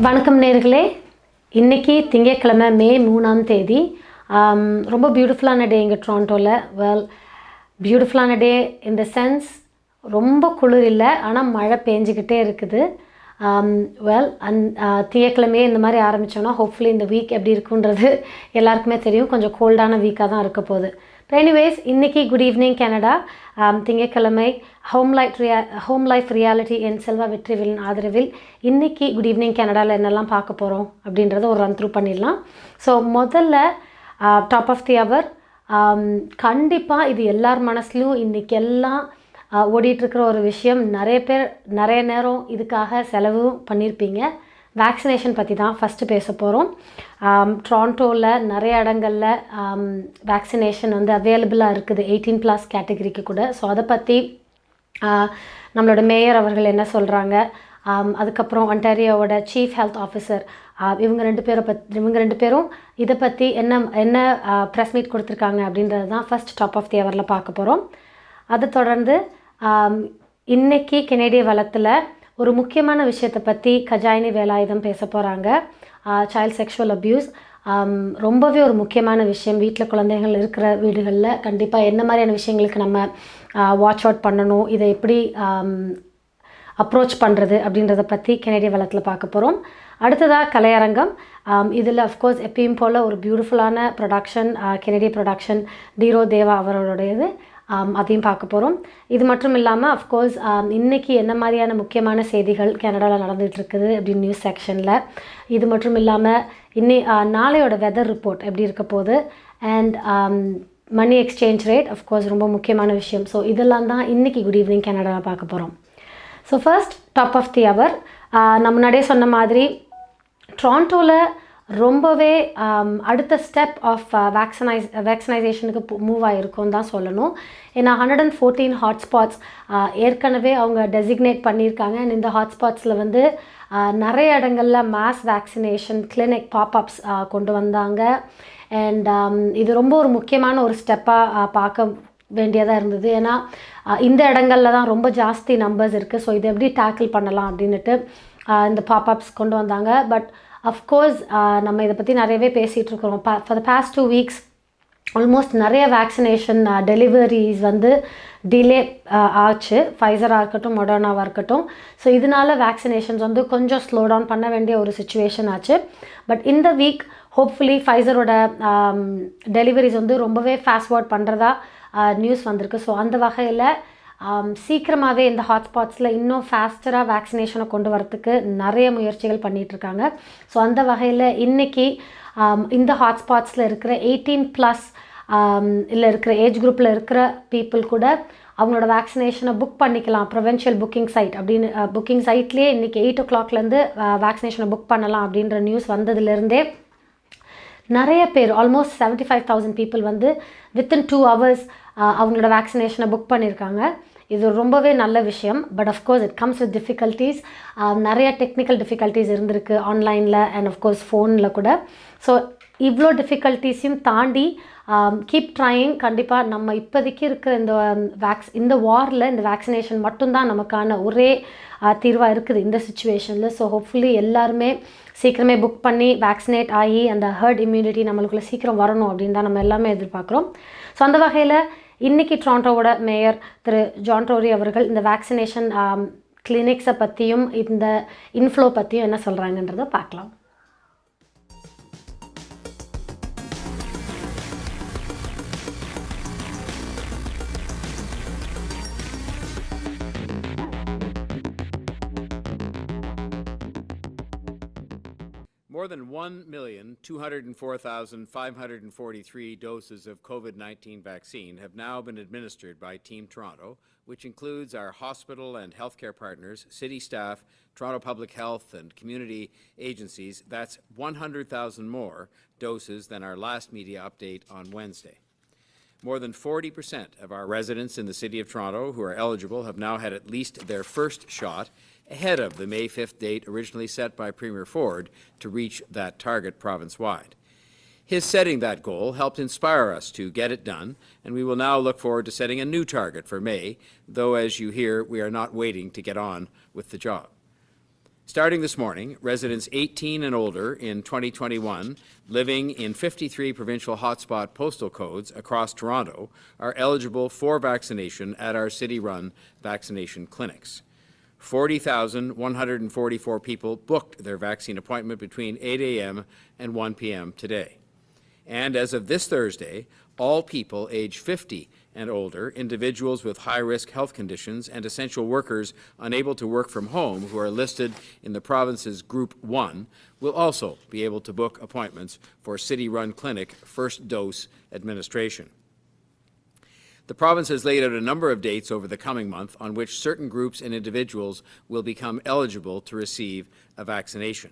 வணக்கம் நேர்களே, இன்றைக்கி திங்கட்கிழமை மே 3ஆம் தேதி. ரொம்ப பியூட்டிஃபுல்லான டே இங்கே டொரண்டோவில். பியூட்டிஃபுல்லான டே இன் த சென்ஸ் ரொம்ப குளிர் இல்லை, ஆனால் மழை பெஞ்சிக்கிட்டே இருக்குது. திங்கட்கிழமையே இந்த மாதிரி ஆரம்பித்தோன்னா ஹோப்ஃபுல்லி இந்த வீக் எப்படி இருக்குன்றது எல்லாருக்குமே தெரியும். கொஞ்சம் கோல்டான வீக்காக தான் இருக்க போகுது. எனிவேஸ், இன்றைக்கி குட் ஈவினிங் கனடா. திங்கட்கிழமை ஹோம் லைஃப் ரியாலிட்டி என் செல்வா வெற்றிவேலின் ஆதரவில் இன்றைக்கி குட் ஈவினிங் கனடாவில் என்னெல்லாம் பார்க்க போகிறோம் அப்படின்றத ஒரு ரன் த்ரூ பண்ணிடலாம். ஸோ முதல்ல டாப் ஆஃப் தி அவர், கண்டிப்பாக இது எல்லார் மனசுலையும் இன்றைக்கி எல்லாம் ஓடிட்டுருக்கிற ஒரு விஷயம். நிறைய நேரம் இதுக்காக செலவும் பண்ணியிருப்பீங்க. வேக்சினேஷன் பற்றி தான் ஃபஸ்ட்டு பேச போகிறோம். டொரண்டோவில் நிறைய இடங்களில் வேக்சினேஷன் வந்து அவைலபிளாக இருக்குது 18+ கேட்டகரிக்கு கூட. ஸோ அதை பற்றி நம்மளோட மேயர் அவர்கள் என்ன சொல்கிறாங்க, அதுக்கப்புறம் ஒன்டாரியோவோட சீஃப் ஹெல்த் ஆஃபீஸர் இவங்க ரெண்டு பேரும் இதை பற்றி என்ன ப்ரெஸ் மீட் கொடுத்துருக்காங்க அப்படின்றது தான் ஃபஸ்ட் டாப் ஆஃப் தி ஹவரில் பார்க்க போகிறோம். அதை தொடர்ந்து இன்றைக்கி கெனடிய வளத்தில் ஒரு முக்கியமான விஷயத்தை பற்றி கஜாயினி வேலாயுதம் பேச போகிறாங்க. சைல்ட் செக்ஷுவல் அப்யூஸ் ரொம்பவே ஒரு முக்கியமான விஷயம். வீட்டில் குழந்தைகள் இருக்கிற வீடுகளில் கண்டிப்பாக என்ன மாதிரியான விஷயங்களுக்கு நம்ம வாட்ச் அவுட் பண்ணணும், இதை எப்படி அப்ரோச் பண்ணுறது அப்படின்றத பற்றி கெனடிய வளத்தில் பார்க்க போகிறோம். அடுத்ததாக கலையரங்கம். இதில் அஃப்கோர்ஸ் எப்பயும் போல் ஒரு பியூட்டிஃபுல்லான ப்ரொடக்ஷன், கெனடிய ப்ரொடக்ஷன், டீரோ தேவா அவர்களுடையது. அதையும் பார்க்க போகிறோம். இது மட்டும் இல்லாமல் அஃப்கோர்ஸ் இன்றைக்கி என்ன மாதிரியான முக்கியமான செய்திகள் கனடாவில் நடந்துகிட்ருக்குது அப்படின்னு நியூஸ் செக்ஷனில். இது மட்டும் இல்லாமல் நாளையோட வெதர் ரிப்போர்ட் எப்படி இருக்க போகுது, and money exchange rate of course ரொம்ப முக்கியமான விஷயம். ஸோ இதெல்லாம் தான் இன்றைக்கி குட் ஈவினிங் கனடாவில் பார்க்க போகிறோம். So first top of the hour, நான் முன்னாடியே சொன்ன மாதிரி டொரண்டோவில் ரொம்பவே அடுத்த ஸ்டெப் ஆஃப் வேக்சினைசேஷனுக்கு மூவ் ஆகிருக்கும்னு தான் சொல்லணும். ஏன்னா 114 ஹாட்ஸ்பாட்ஸ் ஏற்கனவே அவங்க டெசிக்னேட் பண்ணியிருக்காங்க. அண்ட் இந்த ஹாட்ஸ்பாட்ஸில் வந்து நிறைய இடங்களில் மாஸ் வேக்சினேஷன் கிளினிக் பாப்அப்ஸ் கொண்டு வந்தாங்க. அண்ட் இது ரொம்ப ஒரு முக்கியமான ஒரு ஸ்டெப்பாக பார்க்க வேண்டியதாக இருந்தது. ஏன்னா இந்த இடங்களில் தான் ரொம்ப ஜாஸ்தி நம்பர்ஸ் இருக்குது. ஸோ இதை எப்படி டேக்கிள் பண்ணலாம் அப்படின்ட்டு இந்த பாப்அப்ஸ் கொண்டு வந்தாங்க. பட் அஃப்கோர்ஸ் நம்ம இதை பற்றி நிறையவே பேசிகிட்டு இருக்கிறோம். For the past 2 weeks almost நிறைய வேக்சினேஷன் டெலிவரிஸ் வந்து டிலே ஆச்சு. ஃபைசராக இருக்கட்டும், மொடர்னாவாக இருக்கட்டும். ஸோ இதனால் வேக்சினேஷன்ஸ் வந்து கொஞ்சம் ஸ்லோ டவுன் பண்ண வேண்டிய ஒரு சுச்சுவேஷன் ஆச்சு. பட் இந்த வீக் ஹோப்ஃபுல்லி ஃபைசரோட டெலிவரிஸ் வந்து ரொம்பவே ஃபாஸ்ட்வர்ட் பண்ணுறதா நியூஸ் வந்திருக்கு. ஸோ அந்த வகையில் சீக்கிரமாகவே இந்த ஹாட்ஸ்பாட்ஸில் இன்னும் ஃபாஸ்டராக வேக்சினேஷனை கொண்டு வரத்துக்கு நிறைய முயற்சிகள் பண்ணிகிட்ருக்காங்க. ஸோ அந்த வகையில் இன்றைக்கி இந்த ஹாட்ஸ்பாட்ஸில் இருக்கிற 18+ இல்லை இருக்கிற ஏஜ் குரூப்பில் இருக்கிற பீப்புள் கூட அவங்களோட வேக்சினேஷனை புக் பண்ணிக்கலாம். ப்ரொவென்ஷியல் புக்கிங் சைட் அப்படின்னு புக்கிங் சைட்லேயே இன்றைக்கி 8 o'clockலேருந்து வேக்சினேஷனை புக் பண்ணலாம் அப்படின்ற நியூஸ் வந்ததுலேருந்தே நிறைய பேர் ஆல்மோஸ்ட் 75,000 பீப்புள் வந்து வித்தின் 2 hours அவங்களோட வேக்சினேஷனை புக் பண்ணியிருக்காங்க. இது ரொம்பவே நல்ல விஷயம். But of course it comes with difficulties. நிறைய டெக்னிக்கல் டிஃபிகல்ட்டிஸ் இருந்திருக்கு ஆன்லைனில் அண்ட் அஃப்கோர்ஸ் ஃபோனில் கூட. ஸோ இவ்வளோ டிஃபிகல்ட்டிஸையும் தாண்டி கீப் ட்ரையிங். கண்டிப்பாக நம்ம இப்போதைக்கு இருக்கிற இந்த வாரில் இந்த வேக்சினேஷன் மட்டும்தான் நமக்கான ஒரே தீர்வாக இருக்குது இந்த சுச்சுவேஷனில். ஸோ ஹோப்ஃபுல்லி எல்லாருமே சீக்கிரமே புக் பண்ணி வேக்சினேட் ஆகி அந்த ஹர்ட் இம்யூனிட்டி நம்மளுக்குள்ளே சீக்கிரம் வரணும் அப்படின்னு தான் நம்ம எல்லாமே எதிர்பார்க்குறோம். ஸோ அந்த வகையில் இன்றைக்கி டொரண்டோவோட மேயர் திரு டோரி அவர்கள் இந்த வேக்சினேஷன் கிளினிக்ஸை பற்றியும் இந்த இன்ஃப்ளோ பற்றியும் என்ன சொல்கிறாங்கன்றதை பார்க்கலாம். More than 1,204,543 doses of COVID-19 vaccine have now been administered by Team Toronto, which includes our hospital and healthcare partners, city staff, Toronto Public Health and community agencies. That's 100,000 more doses than our last media update on Wednesday. More than 40% of our residents in the City of Toronto who are eligible have now had at least their first shot, ahead of the May 5th date originally set by Premier Ford to reach that target province-wide. His setting that goal helped inspire us to get it done, and we will now look forward to setting a new target for May, though as you hear, we are not waiting to get on with the job. Starting this morning, residents 18 and older in 2021 living in 53 provincial hotspot postal codes across Toronto are eligible for vaccination at our city-run vaccination clinics. 40,144 people booked their vaccine appointment between 8 a.m. and 1 p.m. today. And as of this Thursday, all people age 50 and older, individuals with high-risk health conditions, and essential workers unable to work from home who are listed in the province's Group 1 will also be able to book appointments for city-run clinic first dose administration. The province has laid out a number of dates over the coming month on which certain groups and individuals will become eligible to receive a vaccination.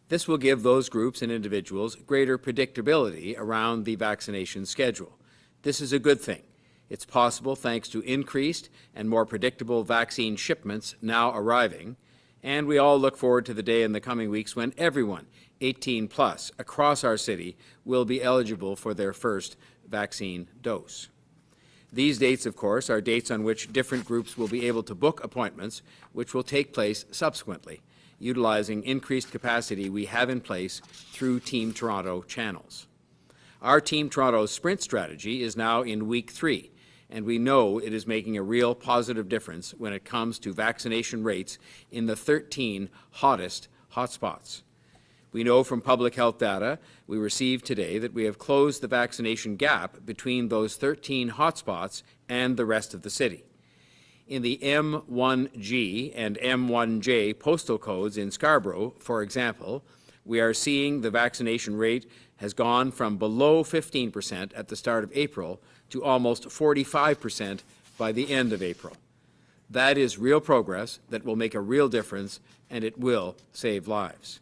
This will give those groups and individuals greater predictability around the vaccination schedule. This is a good thing. It's possible thanks to increased and more predictable vaccine shipments now arriving, and we all look forward to the day in the coming weeks when everyone 18 plus across our city will be eligible for their first vaccine dose. These dates, of course, are dates on which different groups will be able to book appointments, which will take place subsequently, utilizing increased capacity we have in place through Team Toronto channels. Our Team Toronto sprint strategy is now in week 3, and we know it is making a real positive difference when it comes to vaccination rates in the 13 hottest hotspots. We know from public health data we received today that we have closed the vaccination gap between those 13 hotspots and the rest of the city. In the M1G and M1J postal codes in Scarborough, for example, we are seeing the vaccination rate has gone from below 15% at the start of April to almost 45% by the end of April. That is real progress that will make a real difference, and it will save lives.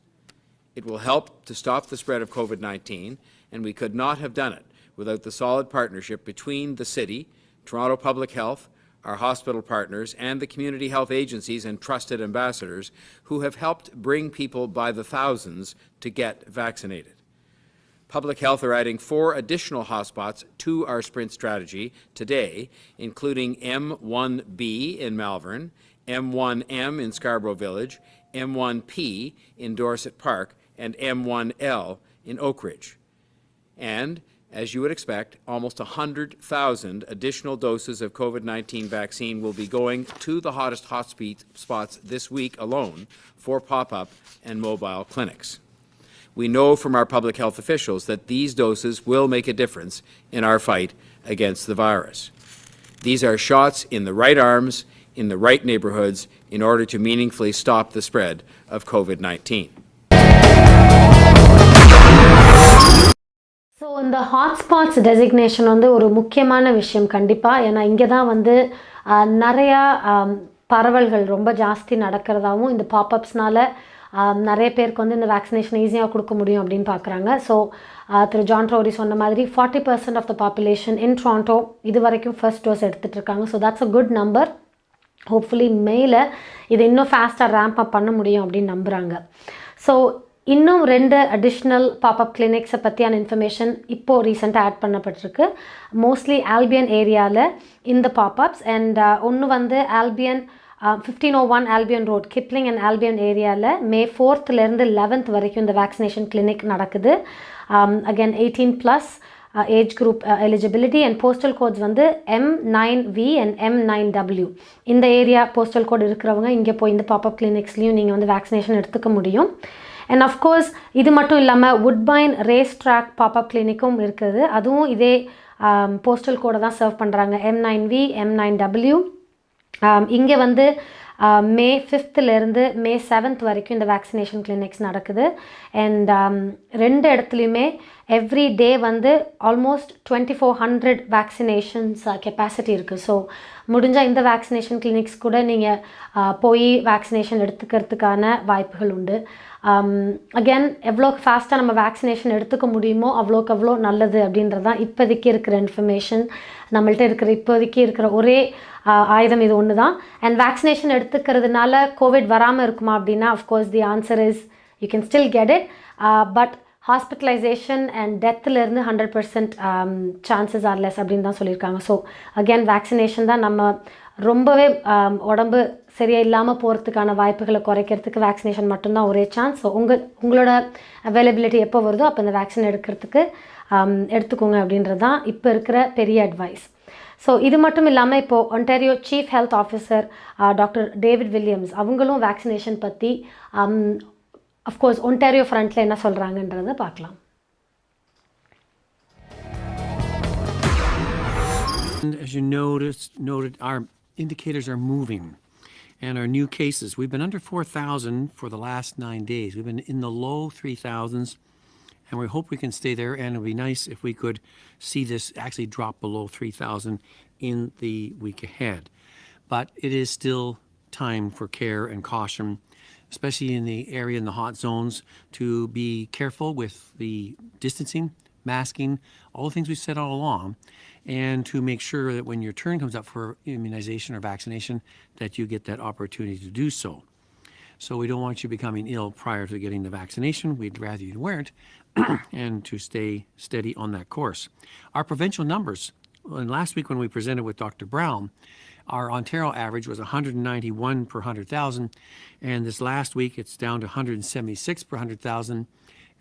It will help to stop the spread of COVID-19, and we could not have done it without the solid partnership between the city, Toronto Public Health, our hospital partners, and the community health agencies and trusted ambassadors who have helped bring people by the thousands to get vaccinated. Public Health are adding 4 additional hotspots to our sprint strategy today, including M1B in Malvern, M1M in Scarborough Village, M1P in Dorset Park, and M1L in Oak Ridge. And as you would expect, almost 100,000 additional doses of COVID-19 vaccine will be going to the hottest hotspots this week alone for pop-up and mobile clinics. We know from our public health officials that these doses will make a difference in our fight against the virus. These are shots in the right arms, in the right neighborhoods, in order to meaningfully stop the spread of COVID-19. So இந்த hotspots designation வந்து ஒரு முக்கியமான விஷயம் கண்டிப்பாக. ஏன்னா இங்கே தான் வந்து நிறையா பரவல்கள் ரொம்ப ஜாஸ்தி நடக்கிறதாவும் இந்த பாப்அப்ஸ்னால் நிறைய பேருக்கு வந்து இந்த வேக்சினேஷன் ஈஸியாக கொடுக்க முடியும் அப்படின்னு பார்க்குறாங்க. ஸோ திரு ஜான் டோரி சொன்ன மாதிரி 40% of the population in Toronto இது வரைக்கும் ஃபர்ஸ்ட் டோஸ் எடுத்துகிட்டு இருக்காங்க. So that's a good number. Hopefully மேல இதை இன்னும் ஃபாஸ்ட்டாக ரேம்ப் அப் பண்ண முடியும் அப்படின்னு நம்புகிறாங்க. ஸோ இன்னும் 2 அடிஷ்னல் பாப்அப் கிளினிக்ஸை பற்றியான இன்ஃபர்மேஷன் இப்போது ரீசெண்டாக ஆட் பண்ணப்பட்டிருக்கு. மோஸ்ட்லி ஆல்பியன் ஏரியாவில் இந்த பாப்அப்ஸ் அண்ட் ஒன்று வந்து Albion 1501 Albion road Kipling and Albion ஏரியாவில் May 4th 11th வரைக்கும் இந்த வேக்சினேஷன் கிளினிக் நடக்குது. Again 18+ age group eligibility and postal codes வந்து M9V அண்ட் M9W. இந்த ஏரியா போஸ்டல் கோட் இருக்கிறவங்க இங்கே போய் இந்த பாப்அப் கிளினிக்ஸ்லையும் நீங்கள் வந்து வேக்சினேஷன் எடுத்துக்க முடியும். அண்ட் அஃப்கோர்ஸ் இது மட்டும் இல்லாமல் வுட்பைன் ரேஸ் ட்ராக் பாப்அப் கிளினிக்கும் இருக்குது. அதுவும் இதே போஸ்டல் கோடை தான் சர்வ் பண்ணுறாங்க, M9V M9W. இங்கே வந்து May 5th May 7th வரைக்கும் இந்த வேக்சினேஷன் கிளினிக்ஸ் நடக்குது. அண்ட் 2 இடத்துலையுமே எவ்ரி டே வந்து ஆல்மோஸ்ட் 2400 வேக்சினேஷன்ஸ் கெப்பாசிட்டி இருக்குது. ஸோ முடிஞ்சால் இந்த வேக்சினேஷன் கிளினிக்ஸ் கூட நீங்கள் போய் வேக்சினேஷன் எடுத்துக்கிறதுக்கான வாய்ப்புகள் உண்டு. அகேன் எவ்வளோ ஃபாஸ்ட்டாக நம்ம வேக்சினேஷன் எடுத்துக்க முடியுமோ அவ்வளோ நல்லது அப்படின்றது தான் இப்போதைக்கு இருக்கிற இன்ஃபர்மேஷன். நம்மள்ட்ட இருக்கிற இப்போதைக்கு இருக்கிற ஒரே ஆயுதம் இது ஒன்று தான். அண்ட் வேக்சினேஷன் எடுத்துக்கிறதுனால கோவிட் வராமல் இருக்குமா அப்படின்னா of course the answer is you can still get it. But hospitalisation and டெத்துலேருந்து 100% சான்சஸ் ஆர் லெஸ் அப்படின்னு தான் சொல்லியிருக்காங்க. ஸோ அகேன் வேக்சினேஷன் தான் நம்ம ரொம்பவே உடம்பு சரியாக இல்லாமல் போகிறதுக்கான வாய்ப்புகளை குறைக்கிறதுக்கு வேக்சினேஷன் மட்டும்தான் ஒரே சான்ஸ். ஸோ உங்களோட அவைலபிலிட்டி எப்போ வருதோ அப்போ இந்த வேக்சின் எடுக்கிறதுக்கு எடுத்துக்கோங்க அப்படின்றது தான் இப்போ இருக்கிற பெரிய அட்வைஸ். ஸோ இது மட்டும் இல்லாமல் இப்போது Ontario chief health officer doctor David Williams அவங்களும் வேக்சினேஷன் பற்றி அஃப்கோர்ஸ் ஒன்டாரியோ ஃப்ரண்ட்டில் என்ன சொல்கிறாங்கன்றதை பார்க்கலாம். As you noted, our indicators are moving, and our new cases, we've been under 4,000 for the last 9 days. We've been in the low 3,000s, and we hope we can stay there, and it would be nice if we could see this actually drop below 3,000 in the week ahead. But it is still time for care and caution, especially in the area in the hot zones, to be careful with the distancing, masking, all the things we've said all along, and to make sure that when your turn comes up for immunization or vaccination, that you get that opportunity to do so. So we don't want you becoming ill prior to getting the vaccination. We'd rather you weren't, and to stay steady on that course. Our provincial numbers, and last week when we presented with Dr. Brown, our Ontario average was 191 per 100,000, and this last week it's down to 176 per 100,000,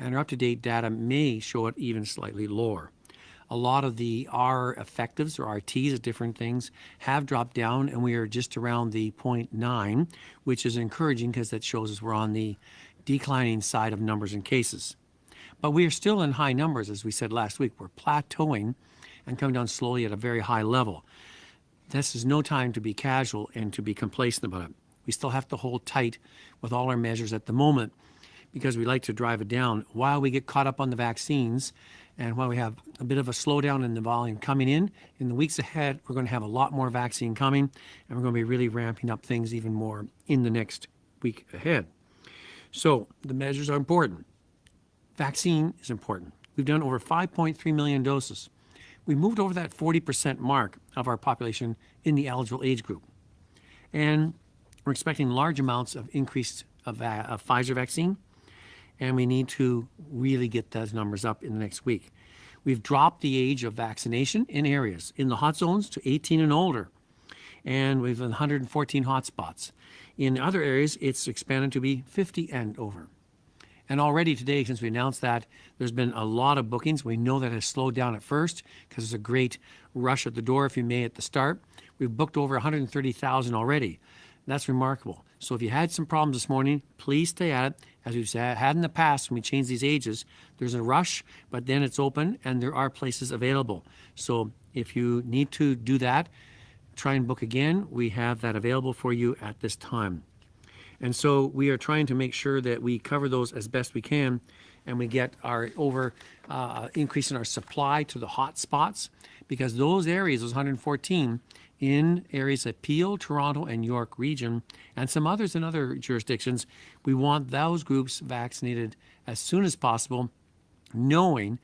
and our up-to-date data may show it even slightly lower. A lot of the R effectives or RTs of different things have dropped down, and we are just around the 0.9, which is encouraging because that shows us we're on the declining side of numbers and cases. But we are still in high numbers, as we said last week. We're plateauing and coming down slowly at a very high level. This is no time to be casual and to be complacent about it. We still have to hold tight with all our measures at the moment because we like to drive it down while we get caught up on the vaccines. And while we have a bit of a slowdown in the volume coming in the weeks ahead, we're going to have a lot more vaccine coming, and we're going to be really ramping up things even more in the next week ahead. So the measures are important. Vaccine is important. We've done over 5.3 million doses. We moved over that 40% mark of our population in the eligible age group. And we're expecting large amounts of increase of Pfizer vaccine, and we need to really get those numbers up in the next week. We've dropped the age of vaccination in areas in the hot zones to 18 and older, and we've 114 hotspots. In other areas, it's expanded to be 50 and over. And already today, since we announced that, there's been a lot of bookings. We know that has slowed down at first because there's a great rush at the door, if you may, at the start. We've booked over 130,000 already. That's remarkable. So if you had some problems this morning, please stay at it. As we've had in the past when we change these ages, there's a rush, but then it's open and there are places available. So if you need to do that, try and book again. We have that available for you at this time. And so we are trying to make sure that we cover those as best we can, and we get our increase in our supply to the hot spots, because those areas, those 114, in areas like Peel, Toronto, and York region, and some others in other jurisdictions, we want those groups vaccinated as soon as possible, knowing,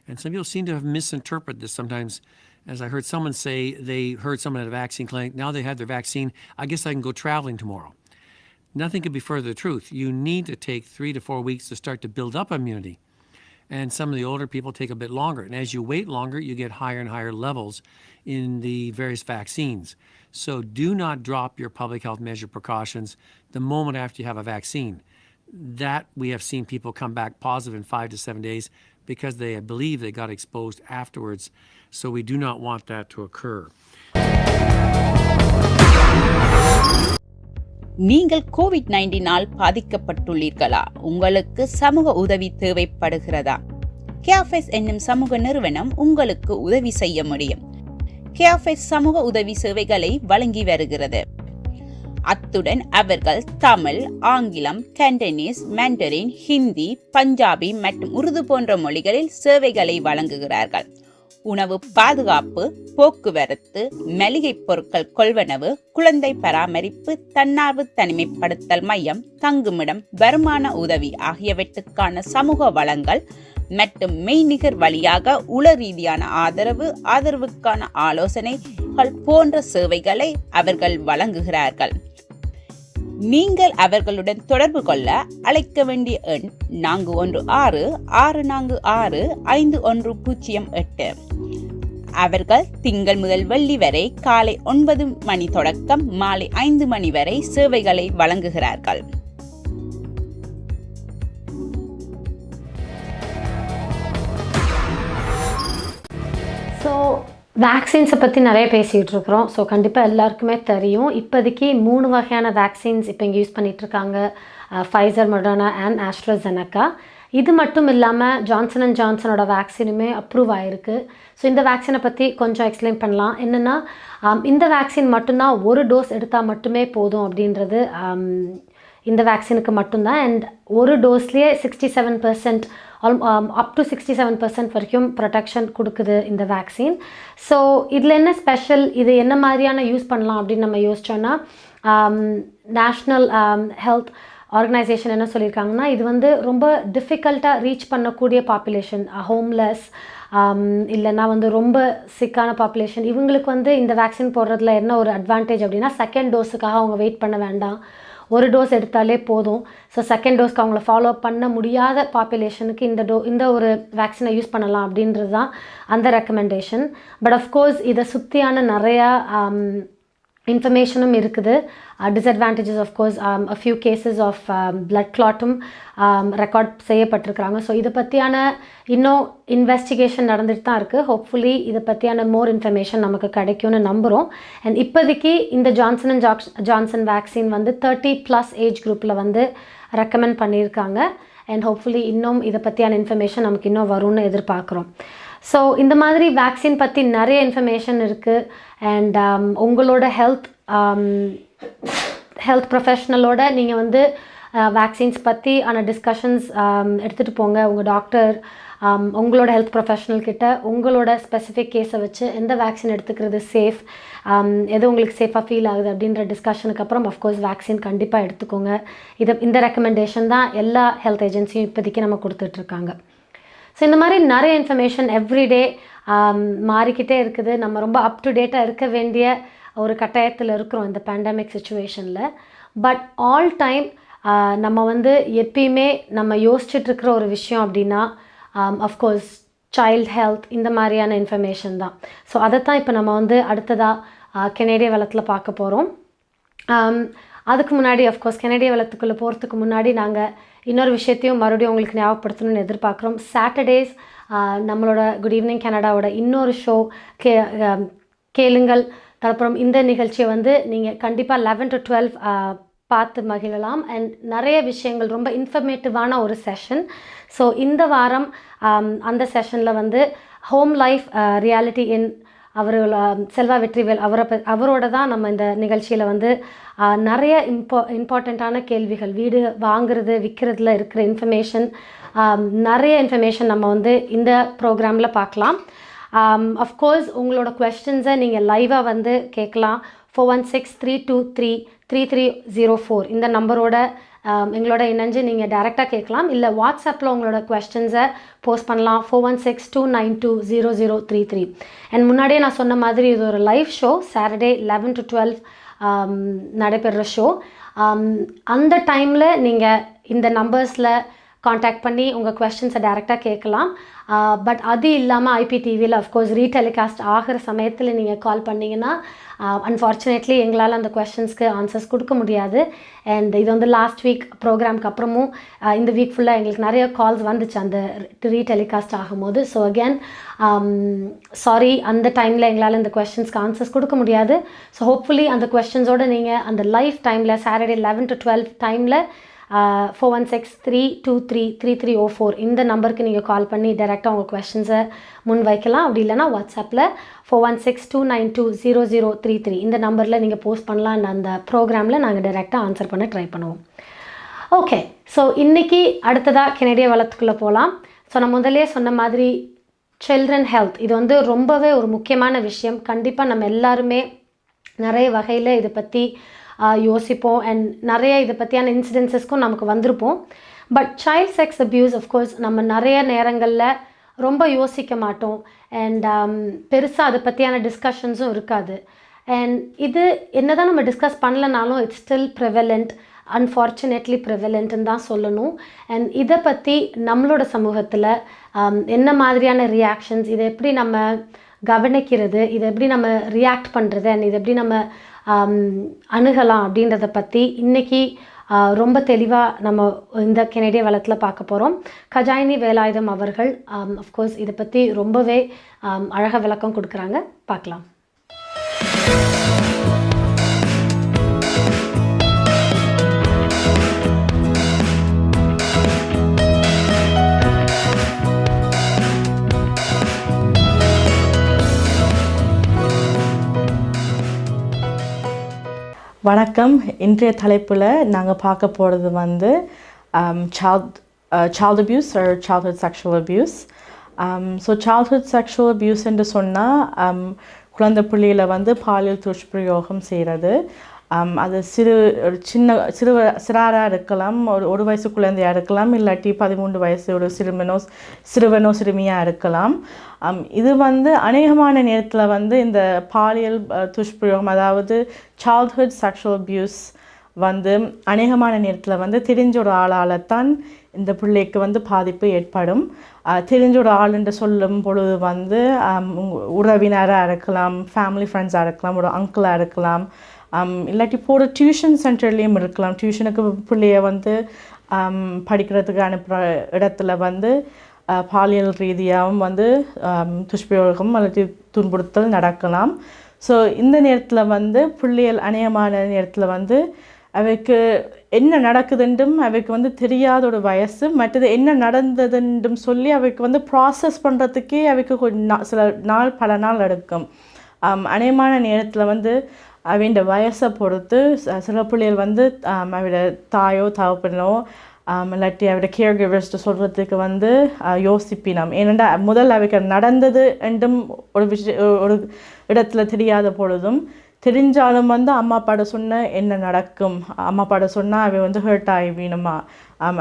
and some people seem to have misinterpreted this sometimes, as I heard someone say they heard someone at a vaccine clinic, now they had their vaccine, I guess I can go traveling tomorrow. Nothing could be further the truth. You need to take 3 to 4 weeks to start to build up immunity. And some of the older people take a bit longer. And as you wait longer, you get higher and higher levels in the various vaccines. So do not drop your public health measure precautions the moment after you have a vaccine. That we have seen people come back positive in 5 to 7 days because they believe they got exposed afterwards. So we do not want that to occur. நீங்கள் COVID-19 பாதிக்கப்பட்டுள்ளீர்களா? உங்களுக்கு சமூக உதவி தேவைப்படுகிறதா? கேஃபெஸ் என்னும் சமூக நிறுவனம் உங்களுக்கு உதவி செய்ய முடியும். கேஃபெஸ் சமூக உதவி சேவைகளை வழங்கி வருகிறது. அத்துடன் அவர்கள் தமிழ், ஆங்கிலம், கண்டனீஸ், மண்டரின், ஹிந்தி, பஞ்சாபி மற்றும் உருது போன்ற மொழிகளில் சேவைகளை வழங்குகிறார்கள். உணவு பாதுகாப்பு, போக்குவரத்து, மளிகை பொருட்கள் கொள்வனவு, குழந்தை பராமரிப்பு, தன்னார்வ தனிமைப்படுத்தல் மையம், தங்குமிடம், வருமான உதவி ஆகியவற்றுக்கான சமூக வளங்கள் மற்றும் மெய்நிகர் வழியாக உள ரீதியான ஆதரவுக்கான ஆலோசனைகள் போன்ற சேவைகளை அவர்கள் வழங்குகிறார்கள். நீங்கள் அவர்களுடன் தொடர்பு கொள்ள அழைக்க வேண்டிய எண் 416-646-5108. அவர்கள் திங்கள் முதல் வெள்ளி வரை காலை 9 மணி தொடக்கம் மாலை 5 மணி வரை சேவைகளை வழங்குகிறார்கள். ஸோ வேக்சின்ஸை பற்றி நிறைய பேசிகிட்டு இருக்கிறோம். ஸோ கண்டிப்பாக எல்லாருக்குமே தெரியும், இப்போதைக்கு 3 வகையான வேக்சின்ஸ் இப்போ இங்கே யூஸ் பண்ணிகிட்ருக்காங்க. Pfizer, Moderna and ஆஸ்ட்ராசெனக்கா. இது மட்டும் இல்லாமல் ஜான்சன் அண்ட் ஜான்சனோட வேக்சினுமே அப்ரூவ் ஆகிருக்கு. ஸோ இந்த வேக்சினை பற்றி கொஞ்சம் எக்ஸ்பிளைன் பண்ணலாம். என்னென்னா இந்த வேக்சின் மட்டும்தான் ஒரு டோஸ் எடுத்தால் மட்டுமே போதும் அப்படின்றது இந்த வேக்சினுக்கு மட்டும்தான். அண்ட் ஒரு டோஸ்லேயே 67% அப் டு 67% வரைக்கும் ப்ரொடெக்ஷன் கொடுக்குது இந்த வேக்சின். ஸோ இதில் என்ன ஸ்பெஷல், இது என்ன மாதிரியான யூஸ் பண்ணலாம் அப்படின்னு நம்ம யோசிச்சோன்னா, நேஷ்னல் ஹெல்த் ஆர்கனைசேஷன் என்ன சொல்லியிருக்காங்கன்னா, இது வந்து ரொம்ப டிஃபிகல்ட்டாக ரீச் பண்ணக்கூடிய பாப்புலேஷன், ஹோம்லெஸ் இல்லைன்னா வந்து ரொம்ப சிக்கான பாப்புலேஷன், இவங்களுக்கு வந்து இந்த வேக்சின் போடுறதுல என்ன ஒரு அட்வான்டேஜ் அப்படின்னா, செகண்ட் டோஸுக்காக அவங்க வெயிட் பண்ண வேண்டாம், ஒரு டோஸ் எடுத்தாலே போதும். ஸோ செகண்ட் டோஸ்க்கு அவங்கள ஃபாலோ பண்ண முடியாத பாப்புலேஷனுக்கு இந்த ஒரு வேக்சினை யூஸ் பண்ணலாம் அப்படின்றது தான் அந்த ரெக்கமெண்டேஷன். பட் அஃப்கோர்ஸ் இதை சுற்றியான நிறையா இன்ஃபர்மேஷனும் இருக்குது. Disadvantages of course a few cases of blood clotடும் ரெக்கார்ட் செய்யப்பட்டிருக்கிறாங்க. ஸோ இதை பற்றியான இன்னும் இன்வெஸ்டிகேஷன் நடந்துட்டு தான் இருக்குது. ஹோப்ஃபுல்லி இதை பற்றியான மோர் இன்ஃபர்மேஷன் நமக்கு கிடைக்கும்னு நம்புகிறோம். அண்ட் இப்போதைக்கு இந்த ஜான்சன் அண்ட் ஜான்சன் வேக்சின் வந்து 30+ ஏஜ் குரூப்பில் வந்து ரெக்கமெண்ட் பண்ணியிருக்காங்க. அண்ட் ஹோப்ஃபுல்லி இன்னும் இதை பற்றியான இன்ஃபர்மேஷன் நமக்கு இன்னும் வரும்னு எதிர்பார்க்குறோம். ஸோ இந்த மாதிரி வேக்சின் பற்றி நிறைய இன்ஃபர்மேஷன் இருக்குது. அண்ட் உங்களோட ஹெல்த் ப்ரொஃபஷ்னலோட நீங்கள் வந்து வேக்சின்ஸ் பற்றி டிஸ்கஷன்ஸ் எடுத்துகிட்டு போங்க. உங்கள் டாக்டர், உங்களோட ஹெல்த் ப்ரொஃபஷ்னல் கிட்ட உங்களோட ஸ்பெசிஃபிக் கேஸை வச்சு எந்த வேக்சின் எடுத்துக்கிறது சேஃப், எது உங்களுக்கு சேஃபாக ஃபீல் ஆகுது அப்படின்ற டிஸ்கஷனுக்கு அப்புறம் அஃப்கோர்ஸ் வேக்சின் கண்டிப்பாக எடுத்துக்கோங்க. இந்த ரெக்கமெண்டேஷன் தான் எல்லா ஹெல்த் ஏஜென்சியும் இப்போதைக்கு நம்ம கொடுத்துட்ருக்காங்க. ஸோ இந்த மாதிரி நிறைய இன்ஃபர்மேஷன் எவ்ரிடே மாறிக்கிட்டே இருக்குது. நம்ம ரொம்ப அப் டு டேட்டாக இருக்க வேண்டிய ஒரு கட்டாயத்தில் இருக்கிறோம் இந்த பேண்டமிக் சுச்சுவேஷனில். பட் ஆல் டைம் நம்ம வந்து எப்பயுமே நம்ம யோசிச்சுட்ருக்கிற ஒரு விஷயம் அப்படின்னா அஃப்கோர்ஸ் சைல்ட் ஹெல்த், இந்த மாதிரியான இன்ஃபர்மேஷன் தான். ஸோ அதைத்தான் இப்போ நம்ம வந்து அடுத்ததாக கெனேடிய வளத்தில் பார்க்க போகிறோம். அதுக்கு முன்னாடி அஃப்கோர்ஸ் கெனேடிய வளத்துக்குள்ளே போகிறதுக்கு முன்னாடி நாங்கள் இன்னொரு விஷயத்தையும் மறுபடியும் உங்களுக்கு ஞாபகப்படுத்தணும்னு எதிர்பார்க்குறோம். சாட்டர்டேஸ் நம்மளோட குட் ஈவினிங் கனடாவோட இன்னொரு ஷோ கேளுங்கள். அப்புறம் இந்த நிகழ்ச்சியை வந்து நீங்கள் கண்டிப்பாக 11 to 12 பார்த்து மகிழலாம். அண்ட் நிறைய விஷயங்கள், ரொம்ப இன்ஃபர்மேட்டிவான ஒரு செஷன். ஸோ இந்த வாரம் அந்த செஷனில் வந்து home life reality in Selva Vetrivel அவரோட தான் நம்ம இந்த நிகழ்ச்சியில் வந்து நிறைய இம்பார்ட்டண்ட்டான கேள்விகள், வீடு வாங்குறது விற்கிறதுல இருக்கிற இன்ஃபர்மேஷன், நிறைய இன்ஃபர்மேஷன் நம்ம வந்து இந்த ப்ரோக்ராமில் பார்க்கலாம். அஃப்கோர்ஸ் உங்களோட குவெஸ்டன்ஸை நீங்கள் லைவாக வந்து கேட்கலாம். 4163233304 இந்த நம்பரோட எங்களோட இணைஞ்சு நீங்கள் டைரெக்டாக கேட்கலாம். இல்லை வாட்ஸ்அப்பில் உங்களோட குவெஸ்டன்ஸை போஸ்ட் பண்ணலாம் 4162920033. அண்ட் முன்னாடியே நான் சொன்ன மாதிரி இது ஒரு லைவ் ஷோ, சாட்டர்டே 11 to 12 நடைபெறுற ஷோ. அந்த டைமில் நீங்கள் இந்த நம்பர்ஸில் காண்டாக்ட் பண்ணி உங்கள் குவெஸ்டன்ஸை டைரெக்டாக கேட்கலாம். பட் அது இல்லாமல் ஐபிடிவியில் அஃப்கோர்ஸ் ரீடெலிகாஸ்ட் ஆகிற சமயத்தில் நீங்கள் கால் பண்ணிங்கன்னா அன்ஃபார்ச்சுனேட்லி எங்களால் அந்த குவெஸ்டன்ஸ்க்கு ஆன்சர்ஸ் கொடுக்க முடியாது. அண்ட் இது வந்து லாஸ்ட் வீக் ப்ரோக்ராம்க்கு அப்புறமும் இந்த வீக் ஃபுல்லாக எங்களுக்கு நிறைய கால்ஸ் வந்துச்சு அந்த ரீடெலிகாஸ்ட் ஆகும்போது. ஸோ அகேன் சாரி, அந்த டைமில் எங்களால் இந்த குவெஸ்டன்ஸ்க்கு ஆன்சர்ஸ் கொடுக்க முடியாது. ஸோ ஹோப்ஃபுல்லி அந்த குவெஸ்டன்ஸோடு நீங்கள் அந்த லைவ் டைமில் சாட்டர்டே 11 to 12 டைமில் 4163233304 இந்த நம்பருக்கு நீங்கள் கால் பண்ணி டைரெக்டாக உங்கள் குவெஸ்டன்ஸை முன் வைக்கலாம். அப்படி இல்லைனா வாட்ஸ்அப்பில் 4162920033 இந்த நம்பரில் நீங்கள் போஸ்ட் பண்ணலாம். அந்த ப்ரோக்ராமில் நாங்கள் டைரெக்டாக ஆன்சர் பண்ண ட்ரை பண்ணுவோம். ஓகே, ஸோ இன்றைக்கி அடுத்ததாக கெனடிய வளத்துக்குள்ளே போகலாம். ஸோ நான் முதலே சொன்ன மாதிரி சில்ட்ரன் ஹெல்த் இது வந்து ரொம்பவே ஒரு முக்கியமான விஷயம். கண்டிப்பாக நம்ம எல்லாருமே நிறைய வகையில் இதை பற்றி யோசிப்போம். அண்ட் நிறைய இதை பற்றியான இன்சிடென்சஸ்க்கும் நமக்கு வந்திருப்போம். But child sex abuse of course நம்ம நிறைய நேரங்களில் ரொம்ப யோசிக்க மாட்டோம். அண்ட் பெருசாக அதை பற்றியான டிஸ்கஷன்ஸும் இருக்காது. அண்ட் இது என்ன தான் நம்ம டிஸ்கஸ் பண்ணலனாலும் இட்ஸ் ஸ்டில் ப்ரிவலண்ட், அன்ஃபார்ச்சுனேட்லி ப்ரிவலண்ட்டுன்னு தான் சொல்லணும். அண்ட் இதை பற்றி நம்மளோட சமூகத்தில் என்ன மாதிரியான ரியாக்ஷன்ஸ், இதை எப்படி நம்ம கவனிக்கிறது, இதை எப்படி நம்ம ரியாக்ட் பண்ணுறது அண்ட் இதை எப்படி நம்ம அணுகலாம் அப்படின்றத பற்றி இன்றைக்கி ரொம்ப தெளிவாக நம்ம இந்த கெனடிய வளத்தில் பார்க்க போகிறோம். கஜாயினி வேலாயுதம் அவர்கள் அஃப்கோர்ஸ் இதை பற்றி ரொம்பவே அழகாக விளக்கம் கொடுக்குறாங்க. பார்க்கலாம். வணக்கம். இன்றைய தலைப்பில் நாங்கள் பார்க்க போகிறது வந்து child abuse or childhood sexual abuse. So childhood sexual abuse என்று சொன்னால் குழந்தை பிள்ளையில் வந்து பாலியல் துஷ்பிரயோகம் செய்கிறது. அது சிறாராக இருக்கலாம், ஒரு வயசு குழந்தையாக இருக்கலாம், இல்லாட்டி 13 வயசு ஒரு சிறுவனோ சிறுமியாக இருக்கலாம். இது வந்து அநேகமான நேரத்தில் வந்து இந்த பாலியல் துஷ்பிரயோகம், அதாவது childhood sexual abuse வந்து அநேகமான நேரத்தில் வந்து தெரிஞ்ச ஒரு ஆளால் தான் இந்த பிள்ளைக்கு வந்து பாதிப்பு ஏற்படும். தெரிஞ்ச ஒரு ஆள் என்று சொல்லும் பொழுது வந்து உறவினராக இருக்கலாம், ஃபேமிலி ஃப்ரெண்ட்ஸாக இருக்கலாம், ஒரு அங்கிளாக இருக்கலாம், இல்லாட்டி போகிற டியூஷன் சென்டர்லேயும் இருக்கலாம். டியூஷனுக்கு பிள்ளைய வந்து படிக்கிறதுக்கு அனுப்புகிற இடத்துல வந்து பாலியல் ரீதியாகவும் வந்து துஷ்பிரயோகம் அல்லது துன்புறுத்தல் நடக்கலாம். ஸோ இந்த நேரத்தில் வந்து பிள்ளைகள் அநேகமான நேரத்தில் வந்து அவைக்கு என்ன நடக்குதுன்றும் அவைக்கு வந்து தெரியாத ஒரு வயசு, மற்றது என்ன நடந்ததுன்றும் சொல்லி அவைக்கு வந்து ப்ராசஸ் பண்ணுறதுக்கே அவைக்கு கொஞ்சம் பல நாள் எடுக்கும். அநேகமான நேரத்தில் வந்து அவையோட வயசை பொறுத்து சில பிள்ளைகள் வந்து அவையோட தாயோ தகப்பனோ இல்லாட்டி அவையோட கேர் கிவர்ஸ்ட்டு சொல்கிறதுக்கு வந்து யோசிப்பினோம். ஏனெண்டா முதல் அவைக்கு நடந்தது என்றும் ஒரு இடத்துல தெரியாத பொழுதும் தெரிஞ்சாலும் வந்து அம்மா அப்பாட சொன்ன என்ன நடக்கும், அம்மா அப்பாட சொன்னால் அவை வந்து ஹர்ட் ஆகிவினுமா,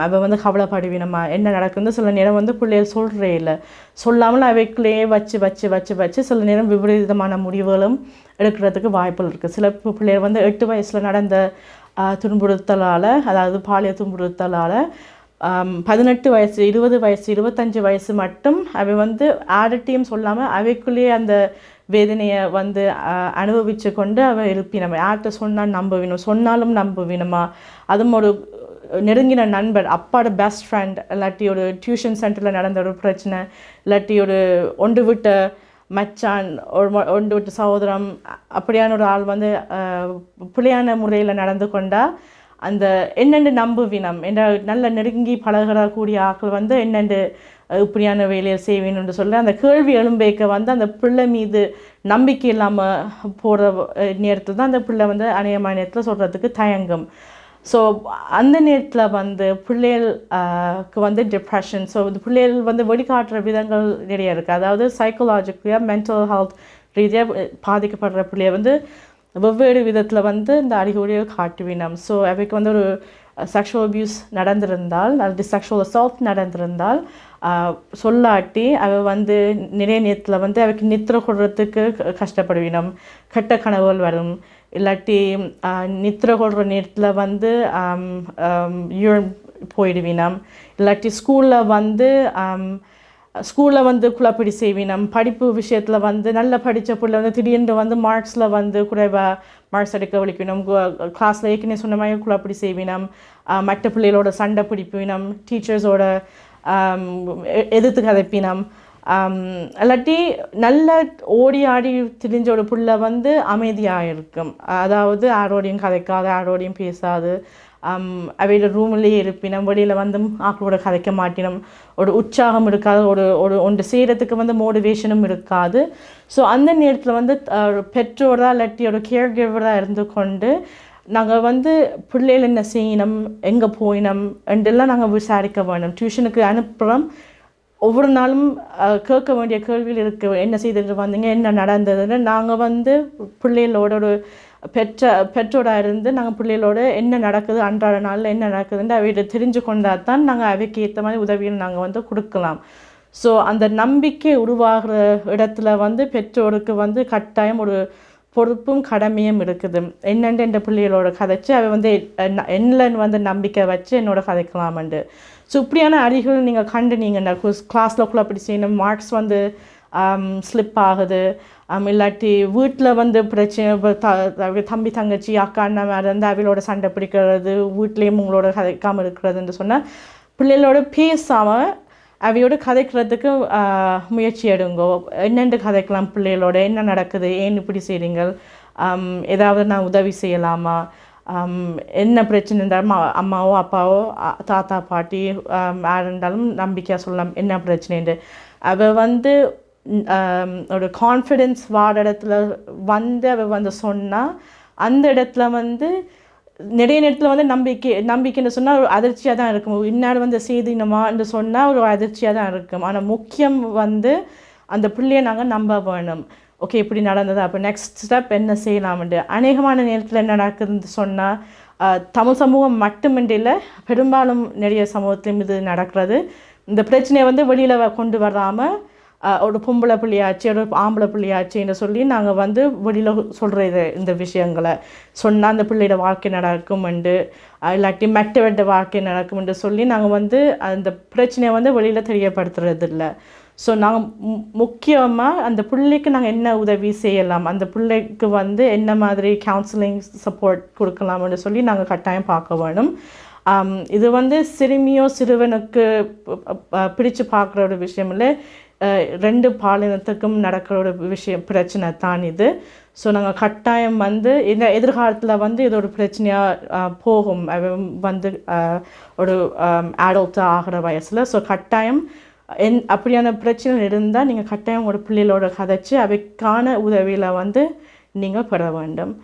அவை வந்து கவலைப்படுவினுமா, என்ன நடக்குதுன்னு சில நேரம் வந்து பிள்ளைகள் சொல்கிறே இல்லை. சொல்லாமல் அவைக்குள்ளேயே வச்சு சில நேரம் விபரீதமான முடிவுகளும் எடுக்கிறதுக்கு வாய்ப்புகள் இருக்குது. சில பிள்ளைகள் வந்து 8 வயசில் நடந்த துன்புறுத்தலால், அதாவது பாலியல் துன்புறுத்தலால் 18 வயசு 20 வயசு 25 வயசு மட்டும் அவை வந்து ஆடட்டியும் சொல்லாமல் அவைக்குள்ளேயே அந்த வேதனையை வந்து அனுபவித்து கொண்டு அவள் இருப்பினோம். யார்கிட்ட சொன்னால் நம்புவினோம், சொன்னாலும் நம்புவினோமா, அதுவும் ஒரு நெருங்கின நண்பர், அப்பாவோட பெஸ்ட் ஃப்ரெண்ட், இல்லாட்டி ஒரு டியூஷன் சென்டரில் நடந்த ஒரு பிரச்சனை, இல்லாட்டி ஒரு ஒன்று விட்ட மச்சான், ஒன்று விட்ட சகோதரம், அப்படியான ஒரு ஆள் வந்து பிள்ளையான முறையில் நடந்து கொண்டால் அந்த என்னென்று நம்புவினம் என்ற நல்ல நெருங்கி பழகக்கூடிய ஆக்கள் வந்து என்னென்று இப்படியான வேலையை செய்வேன்னு சொல்ல அந்த கேள்வி எழும்பேக்க வந்து அந்த பிள்ளை மீது நம்பிக்கை இல்லாமல் போகிற நேரத்தில் தான் அந்த பிள்ளை வந்து அநேகமான நேரத்தில் சொல்கிறதுக்கு தயங்கும். ஸோ அந்த நேரத்தில் வந்து பிள்ளைகளுக்கு வந்து டிப்ரெஷன், ஸோ இந்த பிள்ளைகள் வந்து வெளிக்காட்டுற விதங்கள் நிறைய இருக்குது. அதாவது சைக்கலாஜிக்கலியாக மென்டல் ஹெல்த் ரீதியாக பாதிக்கப்படுற பிள்ளைய வந்து வெவ்வேறு விதத்தில் வந்து இந்த அறிகுறியை காட்டுவினம். ஸோ அவைக்கு வந்து ஒரு செக்ஷுவல் அபியூஸ் நடந்திருந்தால் அல்லது செக்ஷுவல் அசால்ட் நடந்திருந்தால் சொல்லாட்டி அவள் வந்து நிறைய நேரத்தில் வந்து அவைக்கு நித்திர கொள்றதுக்கு கஷ்டப்படுவினம், கெட்ட கனவுகள் வரும், இல்லாட்டி நித்திர கொள்கிற நேரத்தில் வந்து போயிடுவினம், இல்லாட்டி ஸ்கூலில் வந்து குழப்படி செய்வினம், படிப்பு விஷயத்தில் வந்து நல்லா படித்த பிள்ளை வந்து திடீர்னு வந்து மார்க்ஸில் வந்து குறைவாக மார்க்ஸ் எடுக்க வலிக்கணும், கிளாஸில் ஏற்கனவே சொன்ன மாதிரி குழப்படி செய்வினம், மற்ற பிள்ளைகளோட சண்டை பிடிப்பினம், டீச்சர்ஸோட எதிர்த்து கதைப்பினம், இல்லாட்டி நல்ல ஓடி ஆடி திரிஞ்ச ஒரு பிள்ளை வந்து அமைதியாக இருக்கும், அதாவது யாரோடையும் கதைக்காது, யாரோடையும் பேசாது, அவையோட ரூம்லேயே இருப்பினம், வெளியில் வந்து ஆக்களோட கதைக்க மாட்டினோம், ஒரு உற்சாகம் இருக்காது, ஒரு ஒன்று செய்கிறதுக்கு வந்து மோட்டிவேஷனும் இருக்காது. ஸோ அந்த நேரத்தில் வந்து பெற்றோராக இல்லாட்டி ஒரு கேர் கிவராக இருந்து கொண்டு நாங்கள் வந்து பிள்ளைகள் என்ன செய்யணும், எங்கே போயினோம் என்றெல்லாம் நாங்கள் விசாரிக்க வேணும். டியூஷனுக்கு அனுப்புகிறோம், ஒவ்வொரு நாளும் கேட்க வேண்டிய கேள்வியில் இருக்க, என்ன செய்துட்டு வந்தீங்க, என்ன நடந்ததுன்னு நாங்கள் வந்து பிள்ளைகளோட ஒரு பெற்றோராக இருந்து நாங்கள் பிள்ளைகளோட என்ன நடக்குது, அன்றாட நாளில் என்ன நடக்குதுன்னு அவையிட்ட தெரிஞ்சு கொண்டால் தான் நாங்கள் அவைக்கு ஏற்ற மாதிரி உதவியை நாங்கள் வந்து கொடுக்கலாம். ஸோ அந்த நம்பிக்கை உருவாகிற இடத்துல வந்து பெற்றோருக்கு வந்து கட்டாயம் ஒரு பொறுப்பும் கடமையும் இருக்குது. என்னென்று என்ற பிள்ளைகளோட கதைச்சு அவை வந்து என்னன்னு வந்து நம்பிக்கை வச்சு என்னோட கதைக்கலாமண்டு. ஸோ இப்படியான அறிகுறி நீங்கள் கண்டு நீங்கள் கிளாஸில் அப்படி செய்யணும், மார்க்ஸ் வந்து ஸ்லிப் ஆகுது. இல்லாட்டி வீட்டில் வந்து பிரச்சனை, தம்பி தங்கச்சி அக்கா அண்ணன் வேறு இருந்து அவையோட சண்டை பிடிக்கிறது, வீட்லேயும் உங்களோட கதைக்காமல் இருக்கிறதுன்னு சொன்னால் பிள்ளைகளோட பேசாமல் அவையோடு கதைக்கிறதுக்கு முயற்சி எடுங்கோ. என்னென்று கதைக்கலாம் பிள்ளைகளோட, என்ன நடக்குது, ஏன் இப்படி செய்கிறீங்க, ஏதாவது நான் உதவி செய்யலாமா, என்ன பிரச்சனை இருந்தாலும் அம்மாவோ அப்பாவோ தாத்தா பாட்டி யார் இருந்தாலும் நம்பிக்கையாக சொல்லலாம் என்ன பிரச்சனைன்னு. அவள் வந்து ஒரு கான்ஃபிடென்ஸ் வார்டு இடத்துல வந்து அவள் வந்து சொன்னால் அந்த இடத்துல வந்து நிறைய நேரத்தில் வந்து நம்பிக்கைன்னு சொன்னால் ஒரு அதிர்ச்சியாக தான் இருக்கும். இன்னார் வந்து செய்தினமான்னு சொன்னால் ஒரு அதிர்ச்சியாக தான் இருக்கும். ஆனால் முக்கியம் வந்து அந்த பிள்ளையை நாங்கள் நம்ப வேணும். ஓகே இப்படி நடந்தது, அப்போ நெக்ஸ்ட் ஸ்டெப் என்ன செய்யலாம்ண்டு. அநேகமான நேரத்தில் என்ன நடக்குதுன்னு சொன்னால் தமிழ் சமூகம் மட்டுமின்றில்லை, பெரும்பாலும் நிறைய சமூகத்திலும் இது நடக்கிறது. இந்த பிரச்சனையை வந்து வெளியில் கொண்டு வராமல் ஒரு பொம்பளை பிள்ளையாச்சு ஒரு ஆம்பளை பிள்ளையாச்சுன்னு சொல்லி நாங்கள் வந்து வெளியில் சொல்கிறது. இந்த விஷயங்களை சொன்னால் அந்த பிள்ளையோட வாழ்க்கை நடக்குமெண்டு, இல்லாட்டி மற்றவட வாழ்க்கை நடக்குமென்று சொல்லி நாங்கள் வந்து அந்த பிரச்சனையை வந்து வெளியில் தெரியப்படுத்துறது இல்லை. ஸோ நாங்கள் முக்கியமாக அந்த பிள்ளைக்கு நாங்கள் என்ன உதவி செய்யலாம், அந்த பிள்ளைக்கு வந்து என்ன மாதிரி கவுன்சிலிங் சப்போர்ட் கொடுக்கலாம்னு சொல்லி நாங்கள் கட்டாயம் பார்க்க வேணும். இது வந்து சிறுமியோ சிறுவனுக்கு பிரித்து பார்க்குற ஒரு விஷயம் இல்லை, ரெண்டு பாலினத்துக்கும் நடக்கிற ஒரு பிரச்சனை தான் இது. ஸோ நாங்கள் கட்டாயம் வந்து இந்த எதிர்காலத்தில் வந்து இது ஒரு பிரச்சனையாக போகும் வந்து ஒரு அடல்ட்டாக ஆகிற வயசில். ஸோ கட்டாயம் அப்படியான பிரச்சனை இருந்தால் நீங்கள் கட்டாயம் ஒரு பிள்ளைகளோட கதைச்சு அவைக்கான உதவியில் வந்து நீங்கள் பெற வேண்டும்.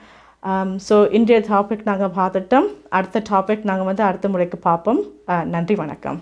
ஸோ இன்றைய டாபிக் நாங்கள் பார்த்துட்டோம். அடுத்த டாபிக் நாங்கள் வந்து அடுத்த முறைக்கு பார்ப்போம். நன்றி, வணக்கம்.